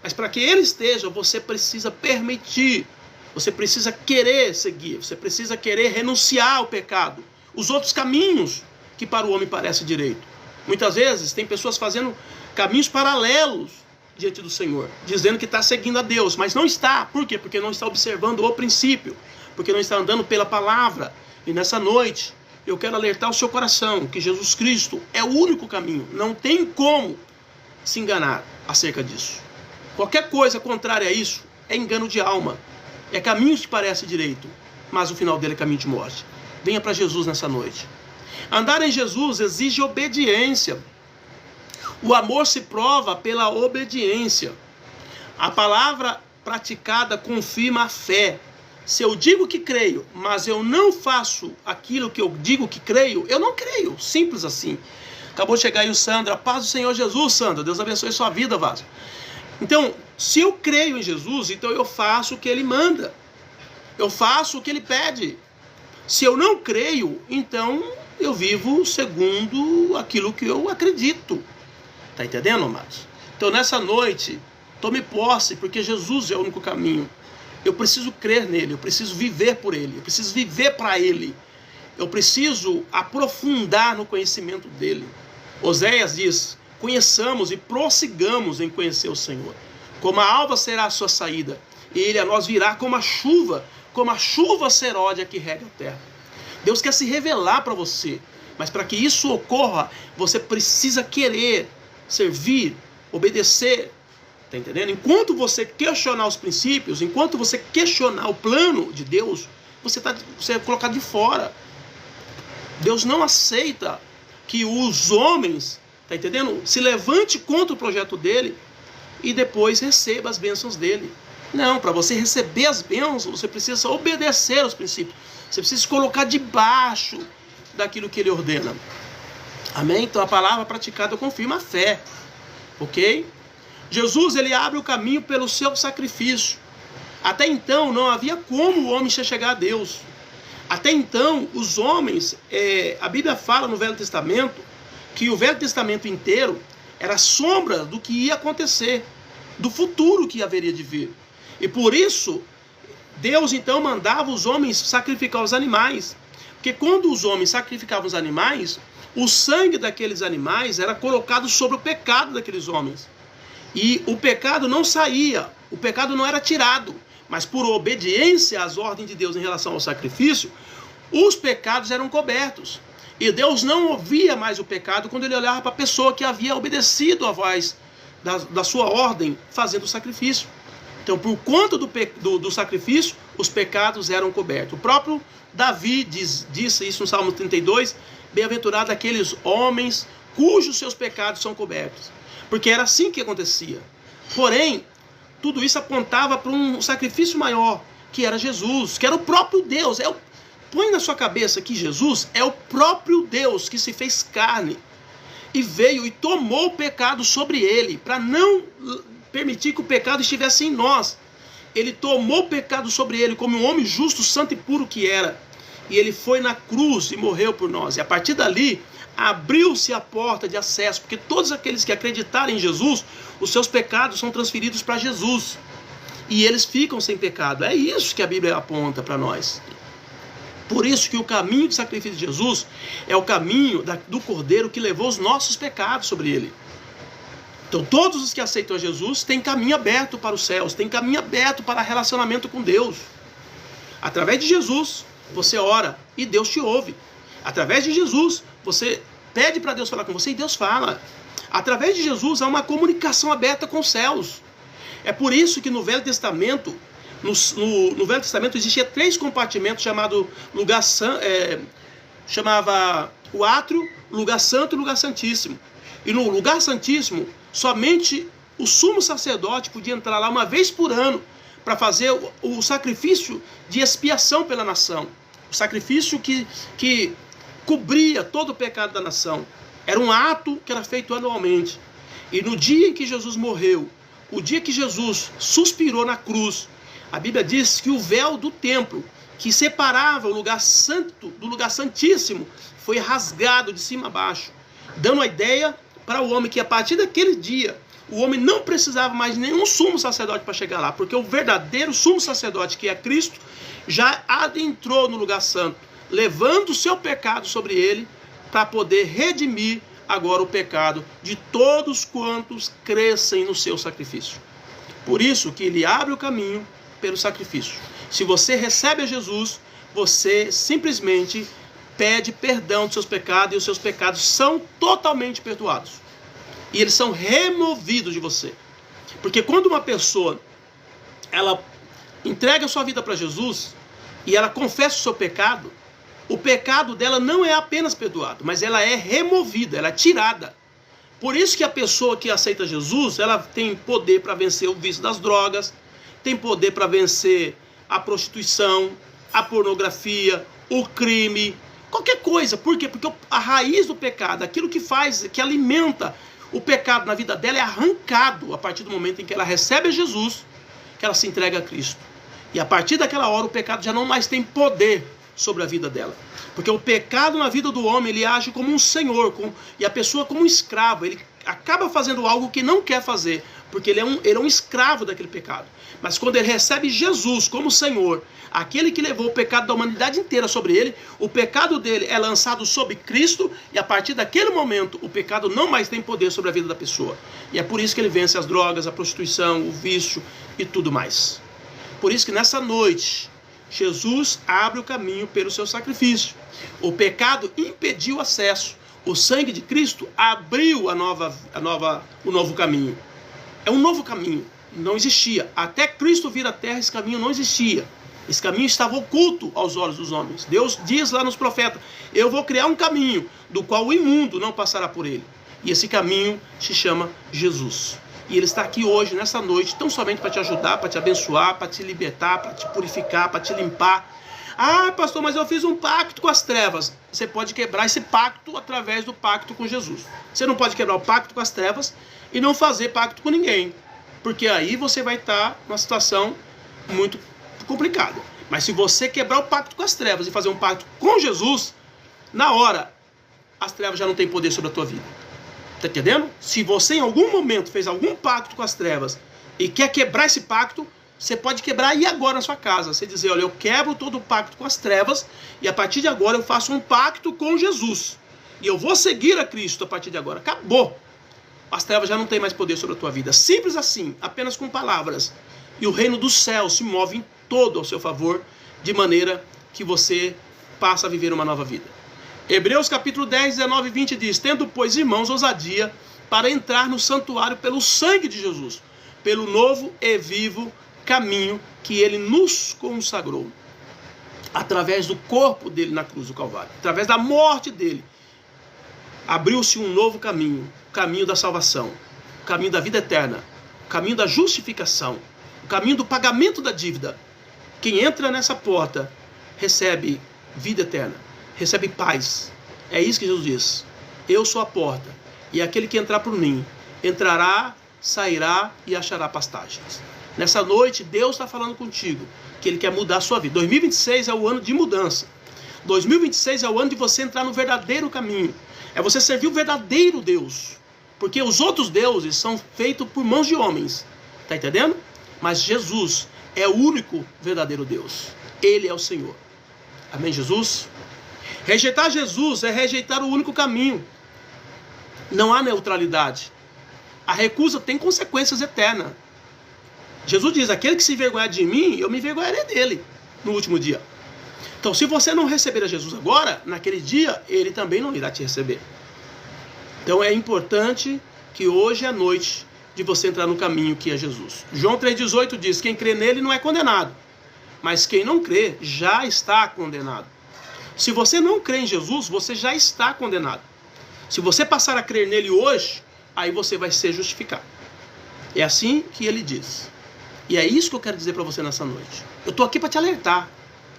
Mas para que Ele esteja, você precisa permitir. Você precisa querer seguir. Você precisa querer renunciar ao pecado. Os outros caminhos que para o homem parece direito. Muitas vezes tem pessoas fazendo caminhos paralelos diante do Senhor, dizendo que está seguindo a Deus, mas não está. Por quê? Porque não está observando o princípio, porque não está andando pela palavra. E nessa noite, eu quero alertar o seu coração que Jesus Cristo é o único caminho. Não tem como se enganar acerca disso. Qualquer coisa contrária a isso é engano de alma. É caminho que parece direito, mas o final dele é caminho de morte. Venha para Jesus nessa noite. Andar em Jesus exige obediência. O amor se prova pela obediência. A palavra praticada confirma a fé. Se eu digo que creio, mas eu não faço aquilo que eu digo que creio, eu não creio. Simples assim. Acabou de chegar aí o Sandra. Paz do Senhor Jesus, Sandra. Deus abençoe sua vida, Vaso. Então, se eu creio em Jesus, então eu faço o que Ele manda. Eu faço o que Ele pede. Se eu não creio, então eu vivo segundo aquilo que eu acredito. Tá entendendo, amados? Então nessa noite, tome posse, porque Jesus é o único caminho. Eu preciso crer nele, eu preciso viver por ele, eu preciso viver para ele. Eu preciso aprofundar no conhecimento dele. Oséias diz: conheçamos e prossigamos em conhecer o Senhor. Como a alva será a sua saída, e ele a nós virá como a chuva seródia que rega a terra. Deus quer se revelar para você. Mas para que isso ocorra, você precisa querer servir, obedecer. Tá entendendo? Enquanto você questionar os princípios, enquanto você questionar o plano de Deus, você é colocado de fora. Deus não aceita que os homens, tá entendendo? Se levante contra o projeto dele e depois receba as bênçãos dele. Não, para você receber as bênçãos, você precisa obedecer aos princípios. Você precisa se colocar debaixo daquilo que ele ordena. Amém? Então a palavra praticada confirma a fé. Ok? Jesus, ele abre o caminho pelo seu sacrifício. Até então não havia como o homem chegar a Deus. Até então os homens, a Bíblia fala no Velho Testamento que o Velho Testamento inteiro era sombra do que ia acontecer, do futuro que haveria de vir. E por isso Deus então mandava os homens sacrificar os animais. Porque quando os homens sacrificavam os animais, o sangue daqueles animais era colocado sobre o pecado daqueles homens. E o pecado não saía, o pecado não era tirado, mas por obediência às ordens de Deus em relação ao sacrifício, os pecados eram cobertos. E Deus não ouvia mais o pecado quando ele olhava para a pessoa que havia obedecido a voz da sua ordem fazendo o sacrifício. Então, por conta do sacrifício, os pecados eram cobertos. O próprio Davi disse isso no Salmo 32, bem-aventurado aqueles homens cujos seus pecados são cobertos. Porque era assim que acontecia. Porém, tudo isso apontava para um sacrifício maior, que era Jesus, que era o próprio Deus. Põe na sua cabeça que Jesus é o próprio Deus que se fez carne e veio e tomou o pecado sobre ele, para não permitir que o pecado estivesse em nós. Ele tomou o pecado sobre ele como um homem justo, santo e puro que era. E ele foi na cruz e morreu por nós. E a partir dali, abriu-se a porta de acesso, porque todos aqueles que acreditarem em Jesus, os seus pecados são transferidos para Jesus. E eles ficam sem pecado. É isso que a Bíblia aponta para nós. Por isso que o caminho de sacrifício de Jesus é o caminho do Cordeiro que levou os nossos pecados sobre ele. Então todos os que aceitam a Jesus têm caminho aberto para os céus, têm caminho aberto para relacionamento com Deus. Através de Jesus, você ora e Deus te ouve. Através de Jesus, você pede para Deus falar com você e Deus fala. Através de Jesus há uma comunicação aberta com os céus. É por isso que no Velho Testamento, no Velho Testamento existia 3 compartimentos chamados lugar santo, chamava o átrio, lugar santo e lugar santíssimo. E no lugar santíssimo, somente o sumo sacerdote podia entrar lá uma vez por ano para fazer o sacrifício de expiação pela nação. O sacrifício que cobria todo o pecado da nação. Era um ato que era feito anualmente. E no dia em que Jesus morreu, o dia que Jesus suspirou na cruz, a Bíblia diz que o véu do templo, que separava o lugar santo do lugar santíssimo, foi rasgado de cima a baixo, dando a ideia para o homem que a partir daquele dia, o homem não precisava mais de nenhum sumo sacerdote para chegar lá, porque o verdadeiro sumo sacerdote, que é Cristo, já adentrou no lugar santo, levando o seu pecado sobre ele, para poder redimir agora o pecado de todos quantos crescem no seu sacrifício. Por isso que ele abre o caminho pelo sacrifício. Se você recebe a Jesus, você simplesmente pede perdão dos seus pecados, e os seus pecados são totalmente perdoados. E eles são removidos de você. Porque quando uma pessoa, ela entrega a sua vida para Jesus, e ela confessa o seu pecado, o pecado dela não é apenas perdoado, mas ela é removida, ela é tirada. Por isso que a pessoa que aceita Jesus, ela tem poder para vencer o vício das drogas, tem poder para vencer a prostituição, a pornografia, o crime, qualquer coisa. Por quê? Porque a raiz do pecado, aquilo que faz, que alimenta o pecado na vida dela, é arrancado a partir do momento em que ela recebe a Jesus, que ela se entrega a Cristo. E a partir daquela hora o pecado já não mais tem poder sobre a vida dela. Porque o pecado na vida do homem, ele age como um senhor, e a pessoa como um escravo. Ele acaba fazendo algo que não quer fazer, porque ele é um escravo daquele pecado. Mas quando ele recebe Jesus como Senhor, aquele que levou o pecado da humanidade inteira sobre ele, o pecado dele é lançado sobre Cristo, e a partir daquele momento o pecado não mais tem poder sobre a vida da pessoa. E é por isso que ele vence as drogas, a prostituição, o vício e tudo mais. Por isso que nessa noite Jesus abre o caminho pelo seu sacrifício. O pecado impediu o acesso. O sangue de Cristo abriu o novo caminho. É um novo caminho. Não existia. Até Cristo vir à terra, esse caminho não existia. Esse caminho estava oculto aos olhos dos homens. Deus diz lá nos profetas: eu vou criar um caminho do qual o imundo não passará por ele. E esse caminho se chama Jesus. E ele está aqui hoje, nessa noite, tão somente para te ajudar, para te abençoar, para te libertar, para te purificar, para te limpar. Ah, pastor, mas eu fiz um pacto com as trevas. Você pode quebrar esse pacto através do pacto com Jesus. Você não pode quebrar o pacto com as trevas e não fazer pacto com ninguém. Porque aí você vai estar numa situação muito complicada. Mas se você quebrar o pacto com as trevas e fazer um pacto com Jesus, na hora, as trevas já não têm poder sobre a tua vida. Tá entendendo? Se você em algum momento fez algum pacto com as trevas e quer quebrar esse pacto, você pode quebrar aí agora na sua casa. Você dizer: olha, eu quebro todo o pacto com as trevas e a partir de agora eu faço um pacto com Jesus. E eu vou seguir a Cristo a partir de agora. Acabou. As trevas já não têm mais poder sobre a tua vida. Simples assim, apenas com palavras. E o reino do céu se move em todo ao seu favor, de maneira que você passa a viver uma nova vida. Hebreus capítulo 10, 19 e 20 diz: tendo, pois, irmãos, ousadia para entrar no santuário pelo sangue de Jesus, pelo novo e vivo caminho que ele nos consagrou, através do corpo dele na cruz do Calvário, através da morte dele, abriu-se um novo caminho, o caminho da salvação, o caminho da vida eterna, o caminho da justificação, o caminho do pagamento da dívida. Quem entra nessa porta recebe vida eterna, recebe paz. É isso que Jesus diz: eu sou a porta, e aquele que entrar por mim entrará, sairá e achará pastagens. Nessa noite Deus está falando contigo que Ele quer mudar a sua vida. 2026 é o ano de mudança. 2026 é o ano de você entrar no verdadeiro caminho. É você servir o verdadeiro Deus, porque os outros deuses são feitos por mãos de homens. Está entendendo? Mas Jesus é o único verdadeiro Deus. Ele é o Senhor. Amém, Jesus? Rejeitar Jesus é rejeitar o único caminho. Não há neutralidade. A recusa tem consequências eternas. Jesus diz: aquele que se envergonhar de mim, eu me envergonharei dele no último dia. Então, se você não receber a Jesus agora, naquele dia, ele também não irá te receber. Então, é importante que hoje é a noite de você entrar no caminho que é Jesus. João 3,18 diz: quem crê nele não é condenado, mas quem não crê já está condenado. Se você não crê em Jesus, você já está condenado. Se você passar a crer nele hoje, aí você vai ser justificado. É assim que ele diz. E é isso que eu quero dizer para você nessa noite. Eu estou aqui para te alertar.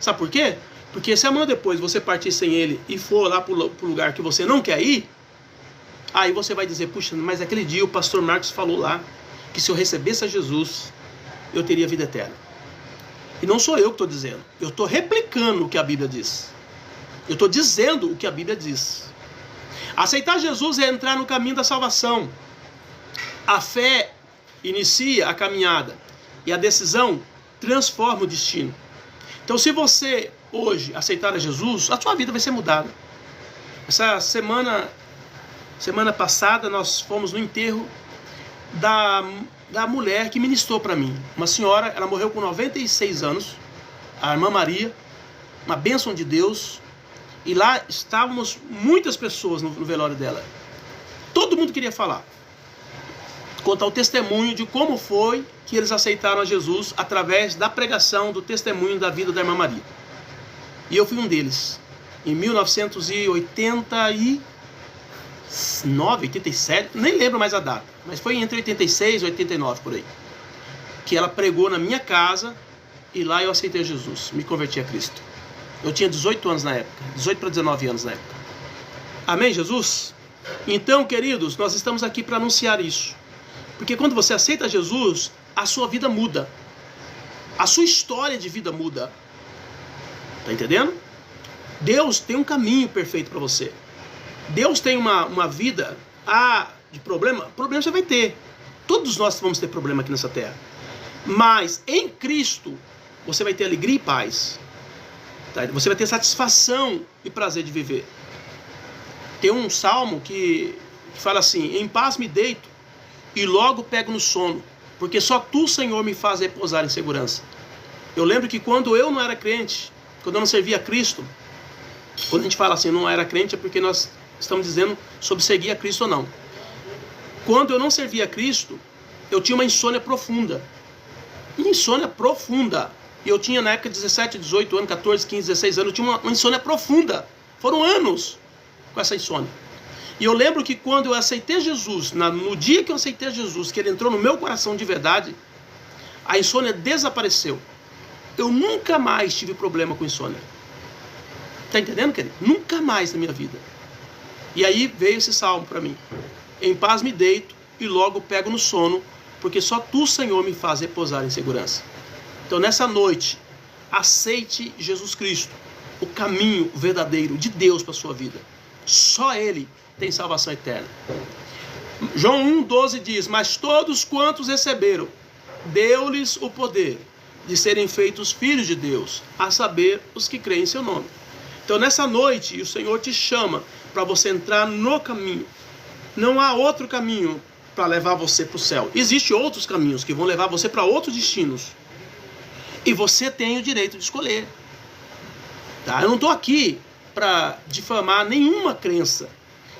Sabe por quê? Porque se amanhã depois você partir sem ele e for lá para o lugar que você não quer ir, aí você vai dizer: puxa, mas aquele dia o pastor Marcos falou lá que se eu recebesse a Jesus, eu teria vida eterna. E não sou eu que estou dizendo. Eu estou replicando o que a Bíblia diz. Eu estou dizendo o que a Bíblia diz. Aceitar Jesus é entrar no caminho da salvação. A fé inicia a caminhada e a decisão transforma o destino. Então, se você hoje aceitar a Jesus, a sua vida vai ser mudada. Essa semana passada nós fomos no enterro da mulher que ministrou para mim. Uma senhora, ela morreu com 96 anos, a irmã Maria, uma bênção de Deus. E lá estávamos muitas pessoas no velório dela. Todo mundo queria falar, contar o testemunho de como foi que eles aceitaram a Jesus através da pregação do testemunho da vida da irmã Maria. E eu fui um deles. Em 1989, 87, nem lembro mais a data, mas foi entre 86 e 89 por aí, que ela pregou na minha casa e lá eu aceitei Jesus, me converti a Cristo. Eu tinha 18 anos na época, 18 para 19 anos na época. Amém, Jesus? Então, queridos, nós estamos aqui para anunciar isso. Porque quando você aceita Jesus, a sua vida muda. A sua história de vida muda. Tá entendendo? Deus tem um caminho perfeito para você. Deus tem uma vida de problema. Problema você vai ter. Todos nós vamos ter problema aqui nessa terra. Mas em Cristo, você vai ter alegria e paz. Você vai ter satisfação e prazer de viver. Tem um salmo que fala assim: em paz me deito e logo pego no sono, porque só tu, Senhor, me faz repousar em segurança. Eu lembro que quando eu não era crente, quando eu não servia a Cristo, quando a gente fala assim, não era crente, é porque nós estamos dizendo sobre seguir a Cristo ou não. Quando eu não servia a Cristo, eu tinha uma insônia profunda. Insônia profunda. E eu tinha na época 17, 18 anos, 14, 15, 16 anos, eu tinha uma insônia profunda. Foram anos com essa insônia. E eu lembro que quando eu aceitei Jesus, no dia que eu aceitei Jesus, que ele entrou no meu coração de verdade, a insônia desapareceu. Eu nunca mais tive problema com insônia. Tá entendendo, querido? Nunca mais na minha vida. E aí veio esse salmo para mim. Em paz me deito e logo pego no sono, porque só tu, Senhor, me faz repousar em segurança. Então nessa noite, aceite Jesus Cristo, o caminho verdadeiro de Deus para a sua vida. Só Ele tem salvação eterna. João 1,12 diz: mas todos quantos receberam, deu-lhes o poder de serem feitos filhos de Deus, a saber, os que creem em seu nome. Então nessa noite, o Senhor te chama para você entrar no caminho. Não há outro caminho para levar você para o céu. Existem outros caminhos que vão levar você para outros destinos. E você tem o direito de escolher. Tá? Eu não estou aqui para difamar nenhuma crença.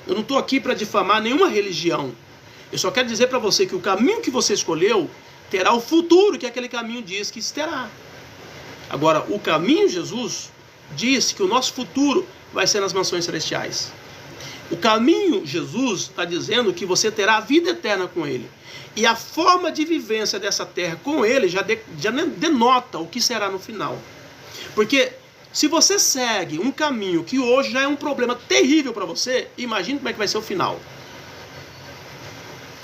Eu não estou aqui para difamar nenhuma religião. Eu só quero dizer para você que o caminho que você escolheu terá o futuro que aquele caminho diz que terá. Agora, o caminho Jesus diz que o nosso futuro vai ser nas mansões celestiais. O caminho Jesus está dizendo que você terá a vida eterna com Ele. E a forma de vivência dessa terra com Ele já denota o que será no final. Porque se você segue um caminho que hoje já é um problema terrível para você, imagine como é que vai ser o final.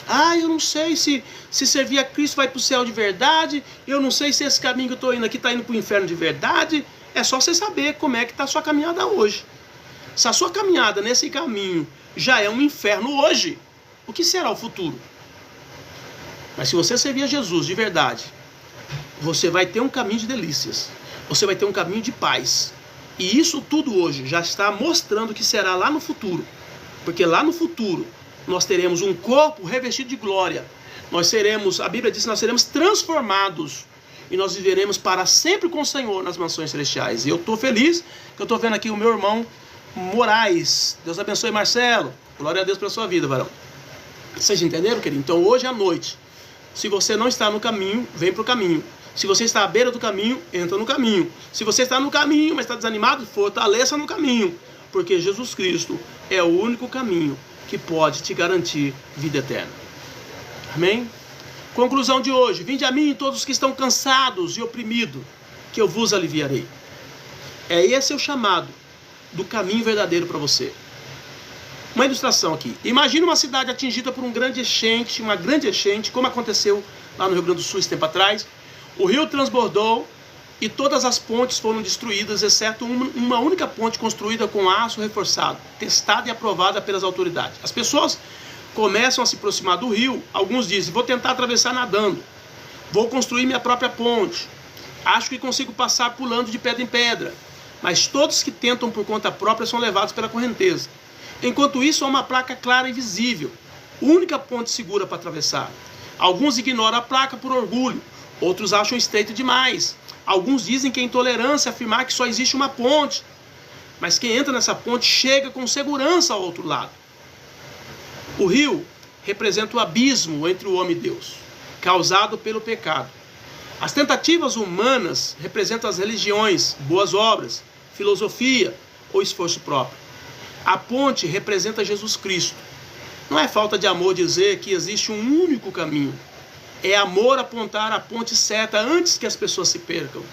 Ah, eu não sei se servir a Cristo vai para o céu de verdade. Eu não sei se esse caminho que eu estou indo aqui está indo para o inferno de verdade. É só você saber como é que está a sua caminhada hoje. Se a sua caminhada nesse caminho já é um inferno hoje, o que será o futuro? Mas se você servir a Jesus de verdade, você vai ter um caminho de delícias. Você vai ter um caminho de paz. E isso tudo hoje já está mostrando que será lá no futuro. Porque lá no futuro nós teremos um corpo revestido de glória. Nós seremos, a Bíblia diz que nós seremos transformados. E nós viveremos para sempre com o Senhor nas mansões celestiais. E eu estou feliz que eu estou vendo aqui o meu irmão Moraes. Deus abençoe, Marcelo. Glória a Deus pela sua vida, varão. Vocês entenderam, querido? Então hoje à noite, se você não está no caminho, vem para o caminho. Se você está à beira do caminho, entra no caminho. Se você está no caminho, mas está desanimado, fortaleça no caminho. Porque Jesus Cristo é o único caminho que pode te garantir vida eterna. Amém? Conclusão de hoje: vinde a mim todos os que estão cansados e oprimidos, que eu vos aliviarei. É esse o chamado do caminho verdadeiro para você. Uma ilustração aqui. Imagina uma cidade atingida por uma grande enchente, como aconteceu lá no Rio Grande do Sul esse tempo atrás. O rio transbordou e todas as pontes foram destruídas, exceto uma única ponte construída com aço reforçado, testada e aprovada pelas autoridades. As pessoas começam a se aproximar do rio. Alguns dizem: vou tentar atravessar nadando, vou construir minha própria ponte, acho que consigo passar pulando de pedra em pedra. Mas todos que tentam por conta própria são levados pela correnteza. Enquanto isso, há uma placa clara e visível, única ponte segura para atravessar. Alguns ignoram a placa por orgulho, outros acham estreito demais. Alguns dizem que é intolerância afirmar que só existe uma ponte, mas quem entra nessa ponte chega com segurança ao outro lado. O rio representa o abismo entre o homem e Deus, causado pelo pecado. As tentativas humanas representam as religiões, boas obras, filosofia ou esforço próprio. A ponte representa Jesus Cristo. Não é falta de amor dizer que existe um único caminho. É amor apontar a ponte certa antes que as pessoas se percam.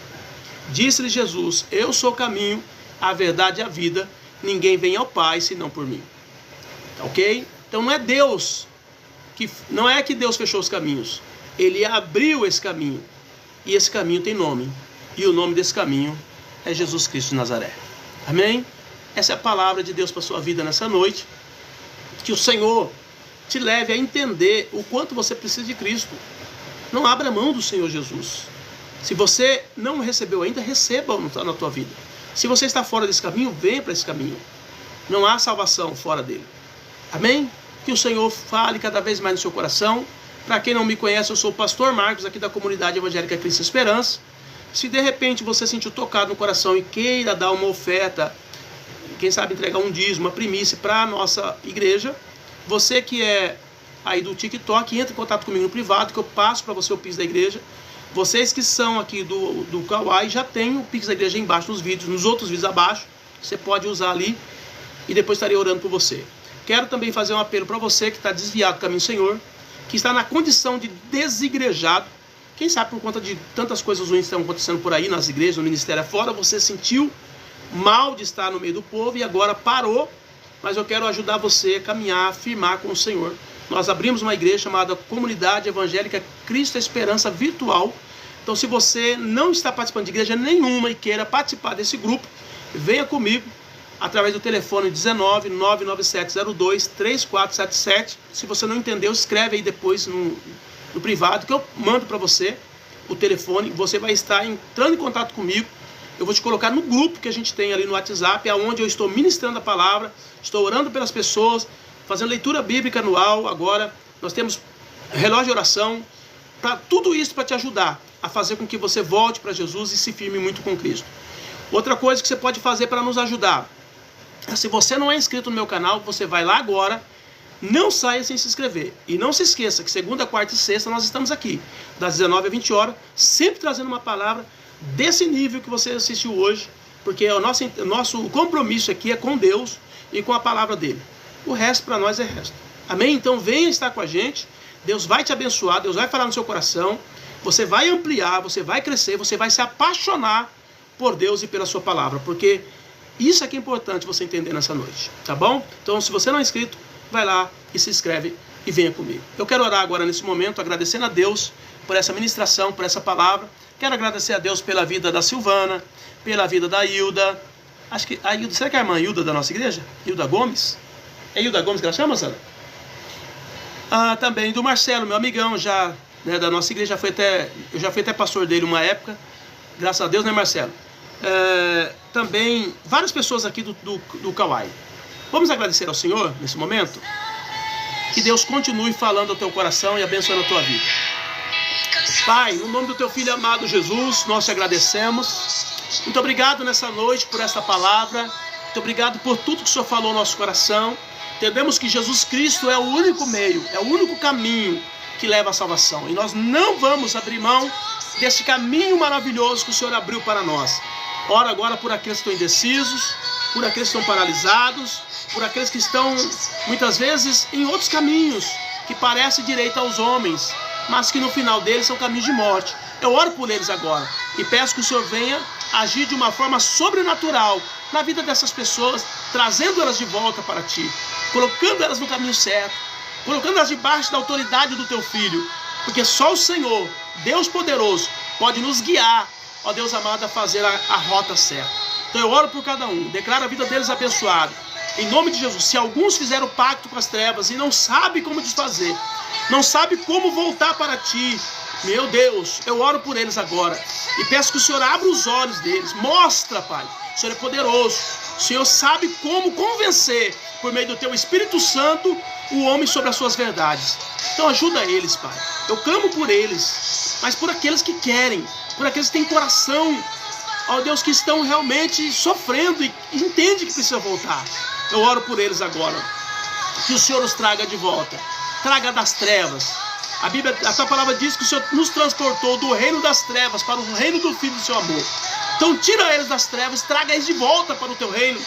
Disse-lhe Jesus: eu sou o caminho, a verdade e a vida. Ninguém vem ao Pai senão por mim. Ok? Então não é que Deus fechou os caminhos. Ele abriu esse caminho. E esse caminho tem nome. E o nome desse caminho é Jesus Cristo de Nazaré. Amém? Essa é a palavra de Deus para a sua vida nessa noite. Que o Senhor te leve a entender o quanto você precisa de Cristo. Não abra mão do Senhor Jesus. Se você não recebeu ainda, receba na tua vida. Se você está fora desse caminho, venha para esse caminho. Não há salvação fora dele. Amém? Que o Senhor fale cada vez mais no seu coração. Para quem não me conhece, eu sou o pastor Marcos, aqui da comunidade evangélica Cristo Esperança. Se de repente você sentiu tocado no coração e queira dar uma oferta, quem sabe entregar um dízimo, uma primícia para a nossa igreja, você que é aí do TikTok, entra em contato comigo no privado, que eu passo para você o Pix da igreja. Vocês que são aqui do Kawai já tem o Pix da igreja embaixo nos vídeos, nos outros vídeos abaixo, você pode usar ali e depois estarei orando por você. Quero também fazer um apelo para você que está desviado do caminho do Senhor, que está na condição de desigrejado. Quem sabe por conta de tantas coisas ruins que estão acontecendo por aí nas igrejas, no ministério afora, você sentiu mal de estar no meio do povo e agora parou, mas eu quero ajudar você a caminhar, a firmar com o Senhor. Nós abrimos uma igreja chamada Comunidade Evangélica Cristo Esperança Virtual. Então, se você não está participando de igreja nenhuma e queira participar desse grupo, venha comigo através do telefone 19 99702 3477. Se você não entendeu, escreve aí depois no privado, que eu mando para você o telefone. Você vai estar entrando em contato comigo. Eu vou te colocar no grupo que a gente tem ali no WhatsApp, onde eu estou ministrando a palavra, estou orando pelas pessoas, fazendo leitura bíblica anual. Agora nós temos relógio de oração, para tudo isso para te ajudar a fazer com que você volte para Jesus e se firme muito com Cristo. Outra coisa que você pode fazer para nos ajudar, se você não é inscrito no meu canal, você vai lá agora, não saia sem se inscrever. E não se esqueça que segunda, quarta e sexta nós estamos aqui, das 19 às 20 horas, sempre trazendo uma palavra desse nível que você assistiu hoje, porque o nosso compromisso aqui é com Deus e com a palavra dele. O resto para nós é resto. Amém? Então venha estar com a gente, Deus vai te abençoar, Deus vai falar no seu coração, você vai ampliar, você vai crescer, você vai se apaixonar por Deus e pela sua palavra, porque isso é que é importante você entender nessa noite, tá bom? Então, se você não é inscrito, vai lá e se inscreve e venha comigo. Eu quero orar agora nesse momento, agradecendo a Deus por essa ministração, por essa palavra. Quero agradecer a Deus pela vida da Silvana, pela vida da Hilda. Acho que a Hilda, será que é a irmã Hilda da nossa igreja? Hilda Gomes? É Hilda Gomes que ela chama, Sandra? Também do Marcelo, meu amigão, já, né, da nossa igreja, eu já fui até pastor dele uma época. Graças a Deus, né, Marcelo? Também várias pessoas aqui do Kawai. Vamos agradecer ao Senhor nesse momento? Que Deus continue falando ao teu coração e abençoando a tua vida. Pai, no nome do teu filho amado Jesus, nós te agradecemos. Muito obrigado nessa noite por esta palavra. Muito obrigado por tudo que o Senhor falou no nosso coração. Entendemos que Jesus Cristo é o único meio, é o único caminho que leva à salvação. E nós não vamos abrir mão desse caminho maravilhoso que o Senhor abriu para nós. Ora agora por aqueles que estão indecisos, por aqueles que estão paralisados, por aqueles que estão muitas vezes em outros caminhos que parecem direito aos homens, mas que no final deles são caminhos de morte. Eu oro por eles agora e peço que o Senhor venha agir de uma forma sobrenatural na vida dessas pessoas, trazendo elas de volta para Ti, colocando elas no caminho certo, colocando elas debaixo da autoridade do Teu Filho, porque só o Senhor, Deus poderoso, pode nos guiar, ó Deus amado, a fazer a rota certa. Então eu oro por cada um, declaro a vida deles abençoada, em nome de Jesus. Se alguns fizeram pacto com as trevas e não sabem como desfazer, não sabem como voltar para Ti, meu Deus, eu oro por eles agora e peço que o Senhor abra os olhos deles. Mostra, Pai, o Senhor é poderoso, o Senhor sabe como convencer, por meio do Teu Espírito Santo, o homem sobre as suas verdades. Então ajuda eles, Pai. Eu clamo por eles, mas por aqueles que querem, por aqueles que têm coração, ó Deus, que estão realmente sofrendo e entendem que precisa voltar. Eu oro por eles agora, que o Senhor os traga de volta, traga das trevas. A Tua palavra diz que o Senhor nos transportou do reino das trevas para o reino do Filho do Seu amor. Então tira eles das trevas, traga eles de volta para o Teu reino,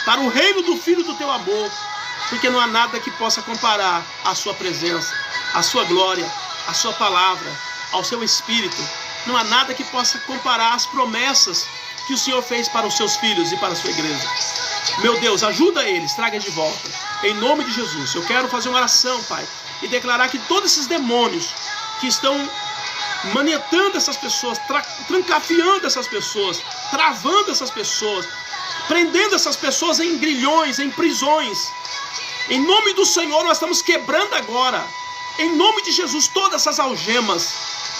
para o reino do Filho do Teu amor, porque não há nada que possa comparar a Sua presença, a Sua glória, a Sua palavra, ao Seu Espírito. Não há nada que possa comparar as promessas que o Senhor fez para os Seus filhos e para a Sua igreja. Meu Deus, ajuda eles, traga de volta, em nome de Jesus. Eu quero fazer uma oração, Pai, e declarar que todos esses demônios que estão manietando essas pessoas, trancafiando essas pessoas, travando essas pessoas, prendendo essas pessoas em grilhões, em prisões, em nome do Senhor nós estamos quebrando agora, em nome de Jesus, todas essas algemas,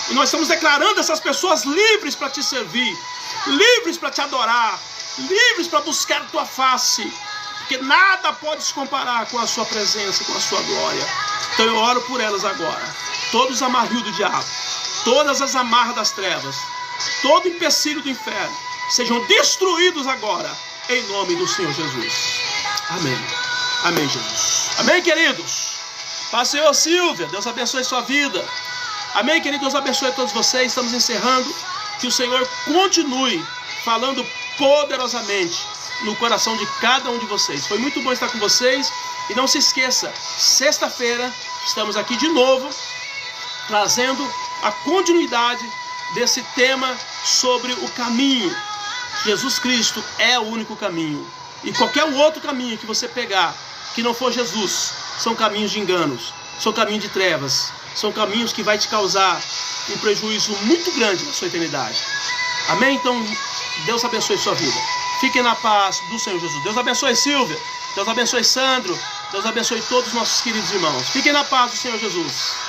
e nós estamos declarando essas pessoas livres para Te servir, livres para Te adorar, livres para buscar a Tua face, porque nada pode se comparar com a Sua presença, com a Sua glória. Então eu oro por elas agora, todos os amarros do diabo, todas as amarras das trevas, todo empecilho do inferno sejam destruídos agora, em nome do Senhor Jesus. Amém. Amém, Jesus. Amém, queridos. Paz, Senhor. Silvia, Deus abençoe sua vida. Amém, querido. Deus abençoe a todos vocês. Estamos encerrando. Que o Senhor continue falando poderosamente no coração de cada um de vocês. Foi muito bom estar com vocês. E não se esqueça, sexta-feira estamos aqui de novo, trazendo a continuidade desse tema sobre o caminho. Jesus Cristo é o único caminho. E qualquer outro caminho que você pegar, que não for Jesus, são caminhos de enganos, são caminhos de trevas, são caminhos que vai te causar um prejuízo muito grande na sua eternidade. Amém? Então, Deus abençoe sua vida. Fiquem na paz do Senhor Jesus. Deus abençoe Silvia. Deus abençoe Sandro. Deus abençoe todos os nossos queridos irmãos. Fiquem na paz do Senhor Jesus.